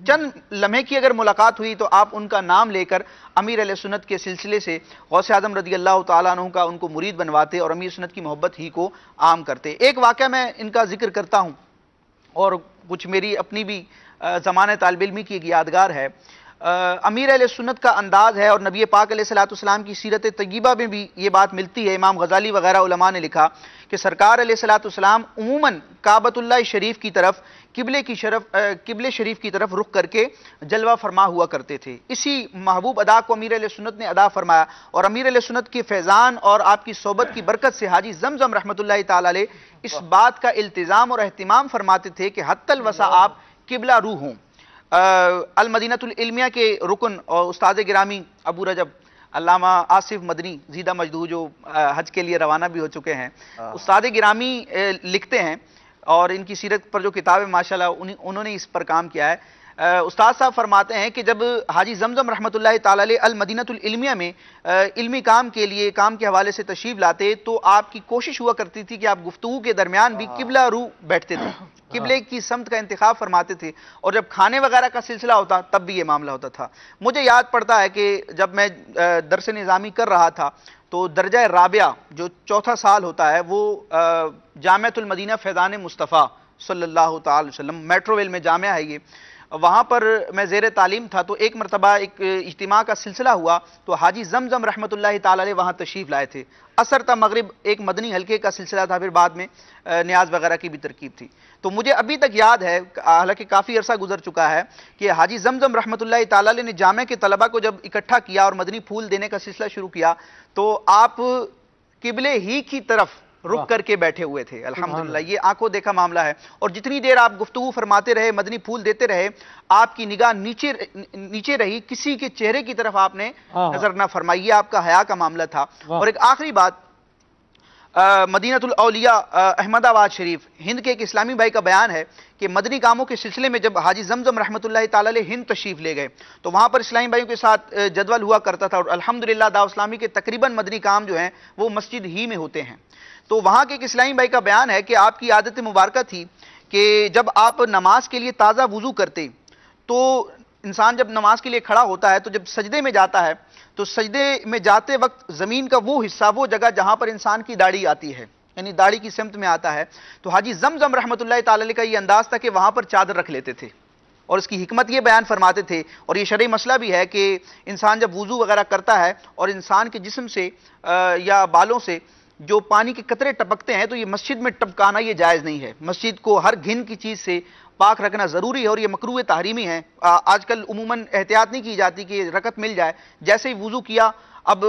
چند لمحے کی اگر ملاقات ہوئی تو آپ ان کا نام لے کر امیر اہل سنت کے سلسلے سے غوث اعظم رضی اللہ تعالیٰ عنہ کا ان کو مرید بنواتے اور امیر سنت کی محبت ہی کو عام کرتے. ایک واقعہ میں ان کا ذکر کرتا ہوں اور کچھ میری اپنی بھی زمانہ طالب علمی کی ایک یادگار ہے. امیر اہل سنت کا انداز ہے اور نبی پاک علیہ الصلوۃ والسلام کی سیرت طیبہ میں بھی یہ بات ملتی ہے. امام غزالی وغیرہ علماء نے لکھا کہ سرکار علیہ الصلوۃ والسلام عموماً کعبۃ اللہ شریف کی طرف قبلے شریف کی طرف رخ کر کے جلوہ فرما ہوا کرتے تھے. اسی محبوب ادا کو امیر اہل سنت نے ادا فرمایا اور امیر اہل سنت کے فیضان اور آپ کی صحبت کی برکت سے حاجی زمزم رحمۃ اللہ تعالی علیہ اس بات کا التزام اور اہتمام فرماتے تھے کہ حتی الوسع آپ قبلہ رو ہوں. المدینۃ العلمیہ کے رکن اور استاد گرامی ابو رجب علامہ آصف مدنی زیدہ مجدو جو حج کے لیے روانہ بھی ہو چکے ہیں، استاد گرامی لکھتے ہیں اور ان کی سیرت پر جو کتاب ہے ماشاءاللہ انہوں نے اس پر کام کیا ہے. استاد صاحب فرماتے ہیں کہ جب حاجی زمزم رحمۃ اللہ تعالی علیہ المدینۃ العلمیہ میں علمی کام کے حوالے سے تشریف لاتے تو آپ کی کوشش ہوا کرتی تھی کہ آپ گفتگو کے درمیان بھی قبلہ رو بیٹھتے تھے، قبلے کی سمت کا انتخاب فرماتے تھے اور جب کھانے وغیرہ کا سلسلہ ہوتا تب بھی یہ معاملہ ہوتا تھا. مجھے یاد پڑتا ہے کہ جب میں درس نظامی کر رہا تھا تو درجہ رابعہ جو چوتھا سال ہوتا ہے وہ جامعۃ المدینہ فیضان مصطفیٰ صلی اللہ تعالی وسلم میٹرو ویل میں جامعہ ہے یہ، وہاں پر میں زیر تعلیم تھا. تو ایک مرتبہ ایک اجتماع کا سلسلہ ہوا تو حاجی زمزم رحمۃ اللہ تعالی علیہ وہاں تشریف لائے تھے. عصر تا مغرب ایک مدنی حلقے کا سلسلہ تھا، پھر بعد میں نیاز وغیرہ کی بھی ترکیب تھی. تو مجھے ابھی تک یاد ہے، حالانکہ کافی عرصہ گزر چکا ہے، کہ حاجی زمزم رحمۃ اللہ تعالی علیہ نے جامعہ کے طلبہ کو جب اکٹھا کیا اور مدنی پھول دینے کا سلسلہ شروع کیا تو آپ قبلے ہی کی طرف رک کر کے بیٹھے ہوئے تھے. الحمدللہ یہ آنکھوں دیکھا معاملہ ہے. اور جتنی دیر آپ گفتگو فرماتے رہے، مدنی پھول دیتے رہے، آپ کی نگاہ نیچے رہی، کسی کے چہرے کی طرف آپ نے نظر نہ فرمائی. یہ آپ کا حیا کا معاملہ تھا. اور ایک آخری بات، مدینۃ الاولیاء احمد آباد شریف ہند کے ایک اسلامی بھائی کا بیان ہے کہ مدنی کاموں کے سلسلے میں جب حاجی زمزم رحمۃ اللہ تعالی علیہ ہند تشریف لے گئے تو وہاں پر اسلامی بھائیوں کے ساتھ جدول ہوا کرتا تھا اور الحمدللہ دعوت اسلامی کے تقریباً مدنی کام جو ہیں وہ مسجد ہی میں ہوتے ہیں. تو وہاں کے ایک اسلامی بھائی کا بیان ہے کہ آپ کی عادت مبارکہ تھی کہ جب آپ نماز کے لیے تازہ وضو کرتے تو انسان جب نماز کے لیے کھڑا ہوتا ہے تو جب سجدے میں جاتا ہے تو سجدے میں جاتے وقت زمین کا وہ حصہ، وہ جگہ جہاں پر انسان کی داڑھی آتی ہے، یعنی داڑھی کی سمت میں آتا ہے، تو حاجی زمزم رحمۃ اللہ تعالی علیہ کا یہ انداز تھا کہ وہاں پر چادر رکھ لیتے تھے اور اس کی حکمت یہ بیان فرماتے تھے. اور یہ شرعی مسئلہ بھی ہے کہ انسان جب وضو وغیرہ کرتا ہے اور انسان کے جسم سے یا بالوں سے جو پانی کے قطرے ٹپکتے ہیں تو یہ مسجد میں ٹپکانا یہ جائز نہیں ہے. مسجد کو ہر گھن کی چیز سے پاک رکھنا ضروری ہے اور یہ مکروہ تحریمی ہے. آج کل عموماً احتیاط نہیں کی جاتی کہ رکعت مل جائے، جیسے ہی وضو کیا اب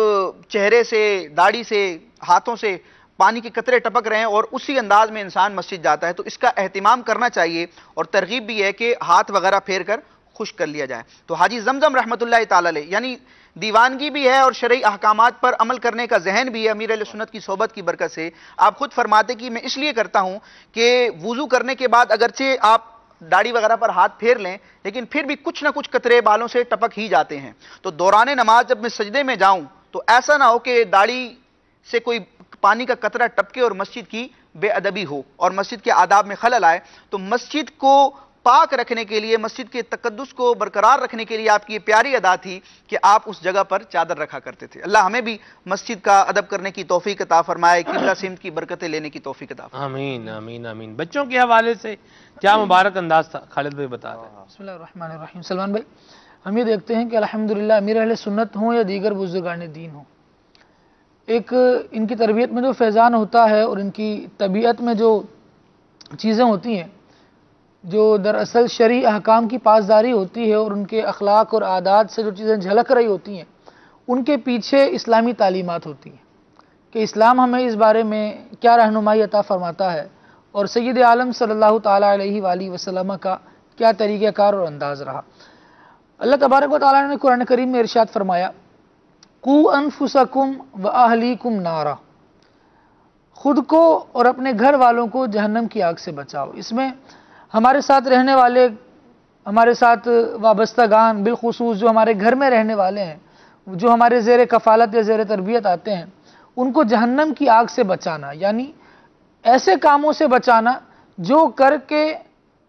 چہرے سے، داڑھی سے، ہاتھوں سے پانی کے قطرے ٹپک رہے ہیں اور اسی انداز میں انسان مسجد جاتا ہے. تو اس کا اہتمام کرنا چاہیے اور ترغیب بھی ہے کہ ہاتھ وغیرہ پھیر کر خشک کر لیا جائے. تو حاجی زمزم رحمۃ اللہ تعالی علیہ یعنی دیوانگی بھی ہے اور شرعی احکامات پر عمل کرنے کا ذہن بھی ہے. امیر اہل سنت کی صحبت کی برکت سے آپ خود فرماتے کہ میں اس لیے کرتا ہوں کہ وضو کرنے کے بعد اگرچہ آپ داڑھی وغیرہ پر ہاتھ پھیر لیں لیکن پھر بھی کچھ نہ کچھ قطرے بالوں سے ٹپک ہی جاتے ہیں. تو دوران نماز جب میں سجدے میں جاؤں تو ایسا نہ ہو کہ داڑھی سے کوئی پانی کا قطرہ ٹپکے اور مسجد کی بے ادبی ہو اور مسجد کے آداب میں خلل آئے. تو مسجد کو پاک رکھنے کے لیے، مسجد کے تقدس کو برقرار رکھنے کے لیے آپ کی یہ پیاری ادا تھی کہ آپ اس جگہ پر چادر رکھا کرتے تھے. اللہ ہمیں بھی مسجد کا ادب کرنے کی توفیق عطا فرمائے، قبلہ سمت کی برکتیں لینے کی توفیق عطا فرمائے. آمین آمین آمین. بچوں کے حوالے سے کیا مبارک انداز تھا؟ خالد بھائی بتا رہے ہیں. بسم اللہ الرحمن الرحیم. سلمان بھائی، ہم یہ دیکھتے ہیں کہ الحمدللہ امیر اہل سنت ہوں یا دیگر بزرگان دین ہوں، ایک ان کی تربیت میں جو فیضان ہوتا ہے اور ان کی طبیعت میں جو چیزیں ہوتی ہیں جو دراصل شرعی احکام کی پاسداری ہوتی ہے اور ان کے اخلاق اور عادات سے جو چیزیں جھلک رہی ہوتی ہیں ان کے پیچھے اسلامی تعلیمات ہوتی ہیں کہ اسلام ہمیں اس بارے میں کیا رہنمائی عطا فرماتا ہے اور سید عالم صلی اللہ تعالیٰ علیہ وآلہ وسلم کا کیا طریقہ کار اور انداز رہا. اللہ تبارک و تعالیٰ نے قرآن کریم میں ارشاد فرمایا قو انفسکم واہلیکم نارا، خود کو اور اپنے گھر والوں کو جہنم کی آگ سے بچاؤ. اس میں ہمارے ساتھ رہنے والے، ہمارے ساتھ وابستگان، بالخصوص جو ہمارے گھر میں رہنے والے ہیں، جو ہمارے زیر کفالت یا زیر تربیت آتے ہیں، ان کو جہنم کی آگ سے بچانا، یعنی ایسے کاموں سے بچانا جو کر کے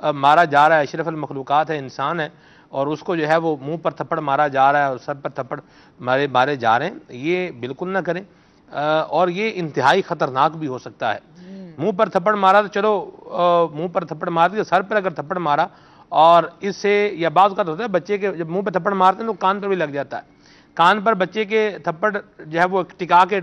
مارا جا رہا ہے، اشرف المخلوقات ہے، انسان ہے، اور اس کو جو ہے وہ منہ پر تھپڑ مارا جا رہا ہے اور سر پر تھپڑ مارے جا رہے ہیں، یہ بالکل نہ کریں، اور یہ انتہائی خطرناک بھی ہو سکتا ہے۔ منہ پر تھپڑ مارا تو چلو منہ پر تھپڑ مار دیا، سر پر اگر تھپڑ مارا اور اس سے یا بعض اوقات ہوتا ہے بچے کے جب منہ پہ تھپڑ مارتے ہیں تو کان پر بھی لگ جاتا ہے، کان پر بچے کے تھپڑ جو ہے وہ ٹکا کے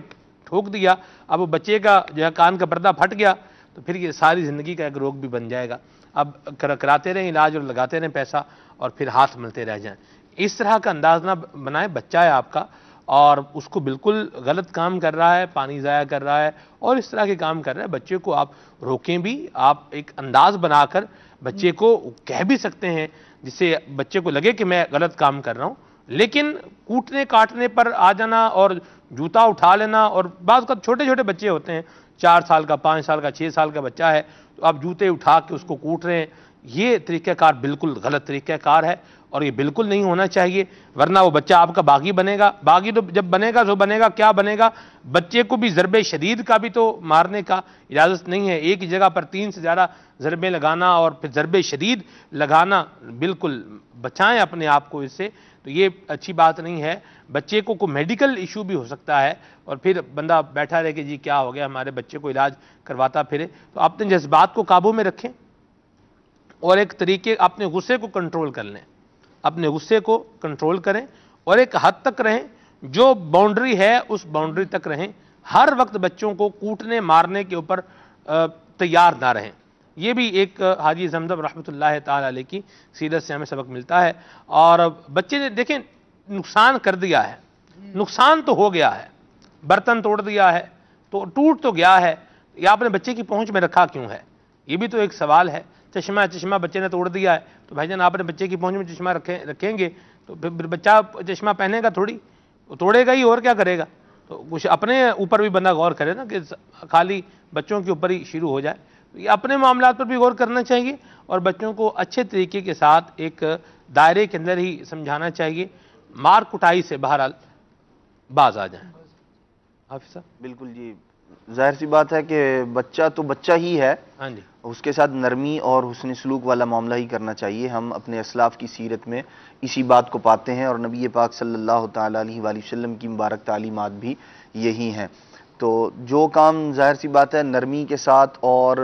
ٹھوک دیا، اب وہ بچے کا جو ہے کان کا پردہ پھٹ گیا تو پھر یہ ساری زندگی کا ایک روگ بھی بن جائے گا۔ اب کراتے رہیں علاج اور لگاتے رہیں پیسہ اور پھر ہاتھ ملتے رہ جائیں۔ اس طرح کا انداز نہ بنائیں، بچہ ہے آپ کا اور اس کو بالکل غلط کام کر رہا ہے، پانی ضائع کر رہا ہے اور اس طرح کے کام کر رہا ہے، بچے کو آپ روکیں بھی، آپ ایک انداز بنا کر بچے کو کہہ بھی سکتے ہیں جس سے بچے کو لگے کہ میں غلط کام کر رہا ہوں، لیکن کوٹنے کاٹنے پر آ جانا اور جوتا اٹھا لینا، اور بعض کا چھوٹے چھوٹے بچے ہوتے ہیں 4 سال کا، 5 سال کا، 6 سال کا بچہ ہے تو آپ جوتے اٹھا کے اس کو کوٹ رہے ہیں، یہ طریقہ کار بالکل غلط طریقہ کار ہے اور یہ بالکل نہیں ہونا چاہیے، ورنہ وہ بچہ آپ کا باغی بنے گا۔ باغی تو جب بنے گا تو بنے گا کیا بنے گا، بچے کو بھی ضرب شدید کا بھی تو مارنے کا اجازت نہیں ہے، ایک ہی جگہ پر 3 سے زیادہ ضربیں لگانا اور پھر ضرب شدید لگانا، بالکل بچائیں اپنے آپ کو اس سے، تو یہ اچھی بات نہیں ہے۔ بچے کو کوئی میڈیکل ایشو بھی ہو سکتا ہے اور پھر بندہ بیٹھا رہے کہ جی کیا ہو گیا، ہمارے بچے کو علاج کرواتا پھرے، تو اپنے جذبات کو قابو میں رکھیں اور ایک طریقے اپنے غصے کو کنٹرول کر لیں، اپنے غصے کو کنٹرول کریں اور ایک حد تک رہیں، جو باؤنڈری ہے اس باؤنڈری تک رہیں، ہر وقت بچوں کو کوٹنے مارنے کے اوپر تیار نہ رہیں۔ یہ بھی ایک حاجی زمزم رحمۃ اللہ تعالی علیہ کی سیرت سے ہمیں سبق ملتا ہے، اور بچے نے دیکھیں نقصان کر دیا ہے، نقصان تو ہو گیا ہے، برتن توڑ دیا ہے تو ٹوٹ تو گیا ہے، یا اپنے بچے کی پہنچ میں رکھا کیوں ہے، یہ بھی تو ایک سوال ہے۔ چشمہ بچے نے توڑ دیا ہے تو بھائی جان آپ اپنے بچے کی پہنچ میں چشمہ رکھیں گے تو پھر بچہ چشمہ پہنے گا تھوڑی، وہ توڑے گا ہی اور کیا کرے گا، تو کچھ اپنے اوپر بھی بندہ غور کرے نا کہ خالی بچوں کے اوپر ہی شروع ہو جائے، یہ اپنے معاملات پر بھی غور کرنا چاہیے اور بچوں کو اچھے طریقے کے ساتھ ایک دائرے کے اندر ہی سمجھانا چاہیے، مار کٹائی سے بہرحال باز آ جائیں۔ حافظ صاحب بالکل جی، ظاہر سی بات ہے کہ بچہ تو بچہ ہی ہے، ہاں جی، اس کے ساتھ نرمی اور حسن سلوک والا معاملہ ہی کرنا چاہیے۔ ہم اپنے اسلاف کی سیرت میں اسی بات کو پاتے ہیں اور نبی پاک صلی اللہ تعالیٰ علیہ وآلہ وسلم کی مبارک تعلیمات بھی یہی ہیں۔ تو جو کام ظاہر سی بات ہے نرمی کے ساتھ اور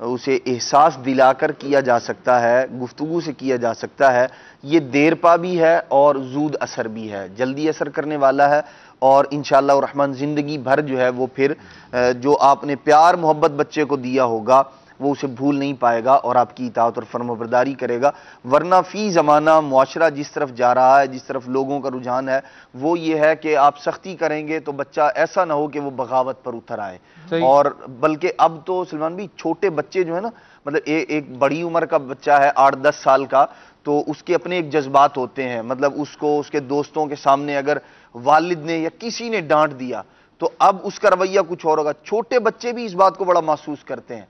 اسے احساس دلا کر کیا جا سکتا ہے، گفتگو سے کیا جا سکتا ہے، یہ دیر پا بھی ہے اور زود اثر بھی ہے، جلدی اثر کرنے والا ہے، اور انشاءاللہ الرحمن زندگی بھر جو ہے وہ پھر جو آپ نے پیار محبت بچے کو دیا ہوگا وہ اسے بھول نہیں پائے گا اور آپ کی اطاعت اور فرمانبرداری کرے گا۔ ورنہ فی زمانہ معاشرہ جس طرف جا رہا ہے، جس طرف لوگوں کا رجحان ہے، وہ یہ ہے کہ آپ سختی کریں گے تو بچہ ایسا نہ ہو کہ وہ بغاوت پر اتر آئے، اور بلکہ اب تو سلمان بھی چھوٹے بچے جو ہے نا، مطلب ایک بڑی عمر کا بچہ ہے 8-10 سال کا، تو اس کے اپنے ایک جذبات ہوتے ہیں، مطلب اس کو اس کے دوستوں کے سامنے اگر والد نے یا کسی نے ڈانٹ دیا تو اب اس کا رویہ کچھ اور ہوگا۔ چھوٹے بچے بھی اس بات کو بڑا محسوس کرتے ہیں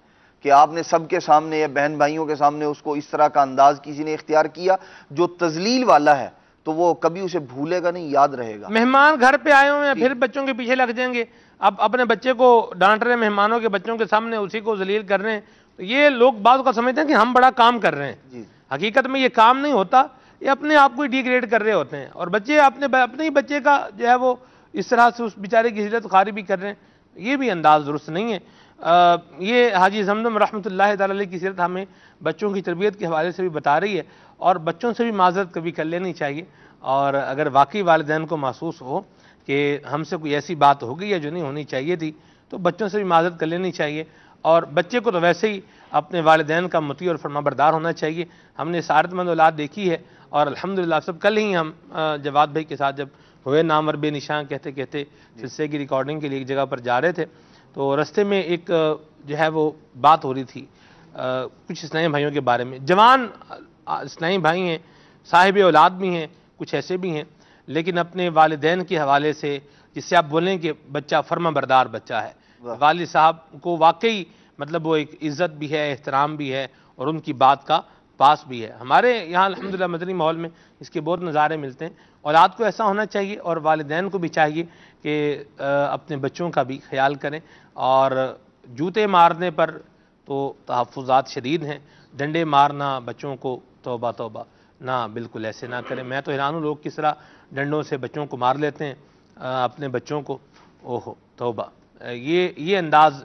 کہ آپ نے سب کے سامنے یا بہن بھائیوں کے سامنے اس کو اس طرح کا انداز کسی نے اختیار کیا جو تذلیل والا ہے، تو وہ کبھی اسے بھولے گا نہیں، یاد رہے گا۔ مہمان گھر پہ آئے ہوئے ہیں پھر بچوں کے پیچھے لگ جائیں گے، اب اپنے بچے کو ڈانٹ رہے ہیں مہمانوں کے بچوں کے سامنے، اسی کو ذلیل کر رہے ہیں، تو یہ لوگ بعض کا سمجھتے ہیں کہ ہم بڑا کام کر رہے ہیں، حقیقت میں یہ کام نہیں ہوتا، یہ اپنے آپ کو ہی ڈیگریڈ کر رہے ہوتے ہیں، اور بچے اپنے ہی بچے کا جو ہے وہ اس طرح سے اس بیچارے کی عزت خاری بھی کر رہے ہیں، یہ بھی انداز درست نہیں ہے۔ یہ حاجی زمزم رحمۃ اللہ تعالی علیہ کی سیرت ہمیں بچوں کی تربیت کے حوالے سے بھی بتا رہی ہے، اور بچوں سے بھی معذرت کبھی کر لینی چاہیے، اور اگر واقعی والدین کو محسوس ہو کہ ہم سے کوئی ایسی بات ہو گئی ہے جو نہیں ہونی چاہیے تھی تو بچوں سے بھی معذرت کر لینی چاہیے، اور بچے کو تو ویسے ہی اپنے والدین کا مطیع اور فرمانبردار ہونا چاہیے۔ ہم نے سعادت مند اولاد دیکھی ہے، اور الحمدللہ سب کل ہی ہم جواد بھائی کے ساتھ جب ہوئے نامور بے نشان کہتے کہتے سلسلے کی ریکارڈنگ کے لیے ایک جگہ پر جا رہے تھے، تو رستے میں ایک جو ہے وہ بات ہو رہی تھی کچھ اسلامی بھائیوں کے بارے میں، جوان اسلامی بھائی ہیں، صاحب اولاد بھی ہیں، کچھ ایسے بھی ہیں، لیکن اپنے والدین کے حوالے سے جس سے آپ بولیں کہ بچہ فرما بردار بچہ ہے، والد صاحب کو واقعی مطلب وہ ایک عزت بھی ہے، احترام بھی ہے، اور ان کی بات کا پاس بھی ہے۔ ہمارے یہاں الحمدللہ مدنی ماحول میں اس کے بہت نظارے ملتے ہیں۔ اولاد کو ایسا ہونا چاہیے اور والدین کو بھی چاہیے کہ اپنے بچوں کا بھی خیال کریں، اور جوتے مارنے پر تو تحفظات شدید ہیں. ڈنڈے مارنا بچوں کو توبہ توبہ، نہ بالکل ایسے نہ کریں. میں تو حیران ہوں لوگ کس طرح ڈنڈوں سے بچوں کو مار لیتے ہیں اپنے بچوں کو. اوہو توبہ، یہ انداز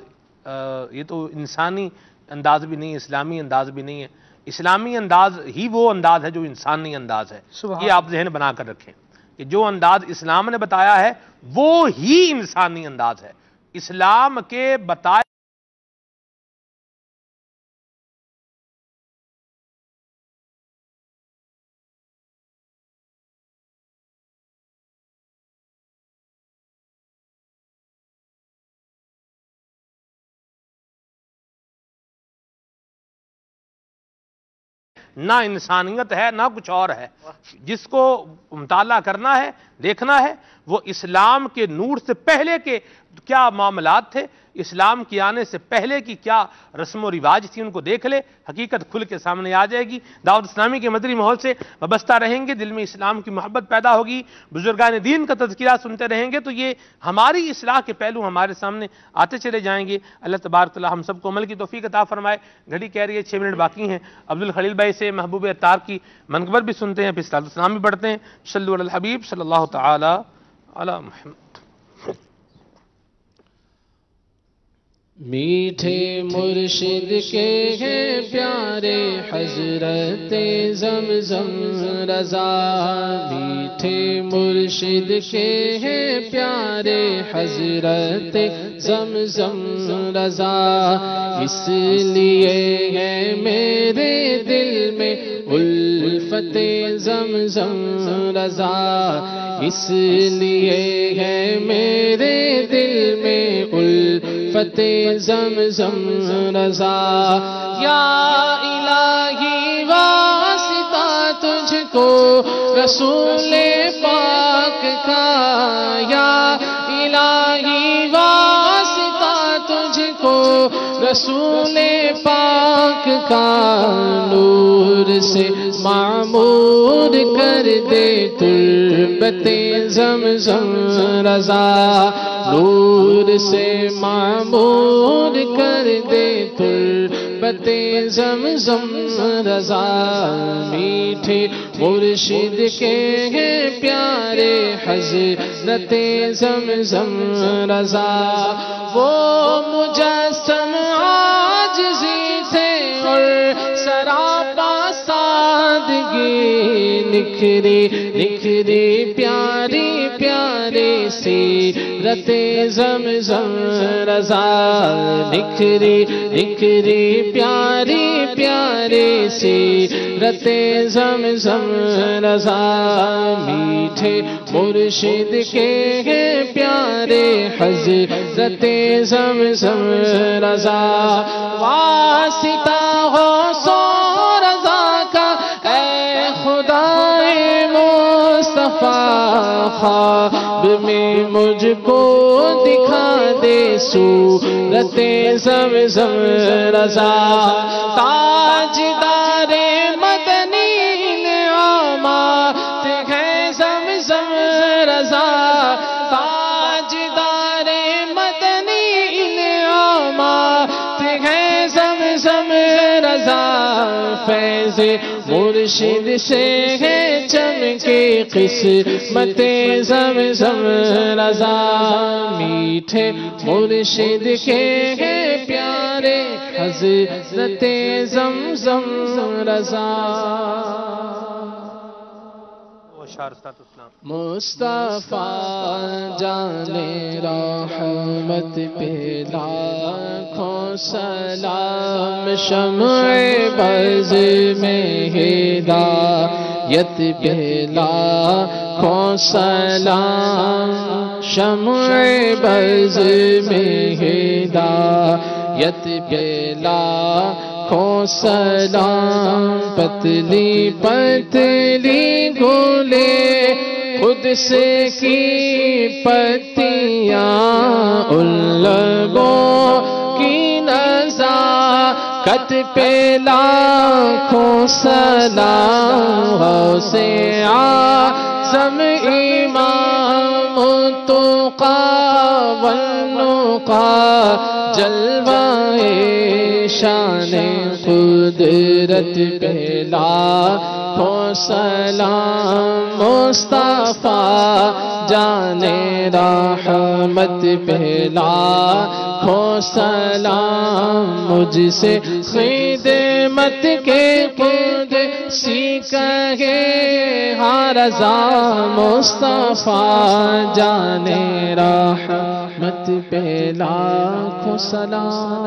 یہ تو انسانی انداز بھی نہیں، اسلامی انداز بھی نہیں ہے. اسلامی انداز ہی وہ انداز ہے جو انسانی انداز ہے. یہ آپ ذہن بنا کر رکھیں کہ جو انداز اسلام نے بتایا ہے وہ ہی انسانی انداز ہے. اسلام کے بتائے نہ انسانیت ہے نہ کچھ اور ہے. جس کو مطالعہ کرنا ہے، دیکھنا ہے، وہ اسلام کے نور سے پہلے کے کیا معاملات تھے، اسلام کی آنے سے پہلے کی کیا رسم و رواج تھی، ان کو دیکھ لے. حقیقت کھل کے سامنے آ جائے گی. دعوت اسلامی کے مدنی ماحول سے وابستہ رہیں گے، دل میں اسلام کی محبت پیدا ہوگی، بزرگان دین کا تذکرہ سنتے رہیں گے تو یہ ہماری اصلاح کے پہلو ہمارے سامنے آتے چلے جائیں گے. اللہ تبارک تعالی ہم سب کو عمل کی توفیق عطا فرمائے. گھڑی کہہ رہی ہے 6 منٹ باقی ہیں. عبدالخلیل بھائی سے محبوب عطار کی منقبر بھی سنتے ہیں، پھر صلاۃ السلام بھی پڑھتے ہیں. صلو علی الحبیب صلی اللہ تعالی علی محمد. میٹھے مرشد کے ہیں پیارے حضرت زمزم رضا، میٹھے مرشد کے ہیں پیارے حضرت زمزم رضا. اس لیے ہے میرے دل میں الفت زمزم رضا، اس لیے ہے میرے دل میں الفت زمزم رضا. یا الہی واسطہ تجھ کو رسول پاک کا، یا الہی واسطہ تجھ کو رسول پاک کا. نور سے معمور کر دے تربت زمزم رضا، نور سے معمور کر دے تربت زمزم رضا. میٹھے مرشد کے ہیں پیارے حضرت زمزم رضا. وہ مجسم عاجزی تھے اور سراپا سادگی، نکھری نکھری پیاری پیاری سیرت زمزم رضا، نکھری نکھری پیاری پیاری سیرت زمزم رضا. میٹھے مرشد کے ہیں پیارے حضرت زمزم رضا. واسطہ ہو سو رضا کا اے خدائے مصطفیٰ، خواب میں مجھ کو دکھا دے صورت زمزم رضا. تاجدار مدنی نعمات ہے زمزم رضا، تاجدار مدنی نعمات ہے زمزم رضا. فیض مرشد سے ہے چمکے قسمت زمزم رضا. میٹھے مرشد کے ہیں پیارے حضرت زمزم رضا. مصطفیٰ جانے رحمت پہ لاکھوں سلام، شمع بز میں ہدایت پہ لاکھوں سلام، شمع بز میں ہدایت پہ لاکھوں سلام. پتلی پتلی گولے خود سے کی پتیاں، ان لبوں کی نزاکت پہ لاکھوں سلام. غوث اعظم امام التقیٰ والنقیٰ، جلوہ شان قدرت پہ لاکھوں سلام مصطفیٰ جان رحمت پہ لاکھوں سلام مجھ سے خدمت کے قدسی کہے ہاں رضا مصطفیٰ جان رحمت پہ لاکھوں سلام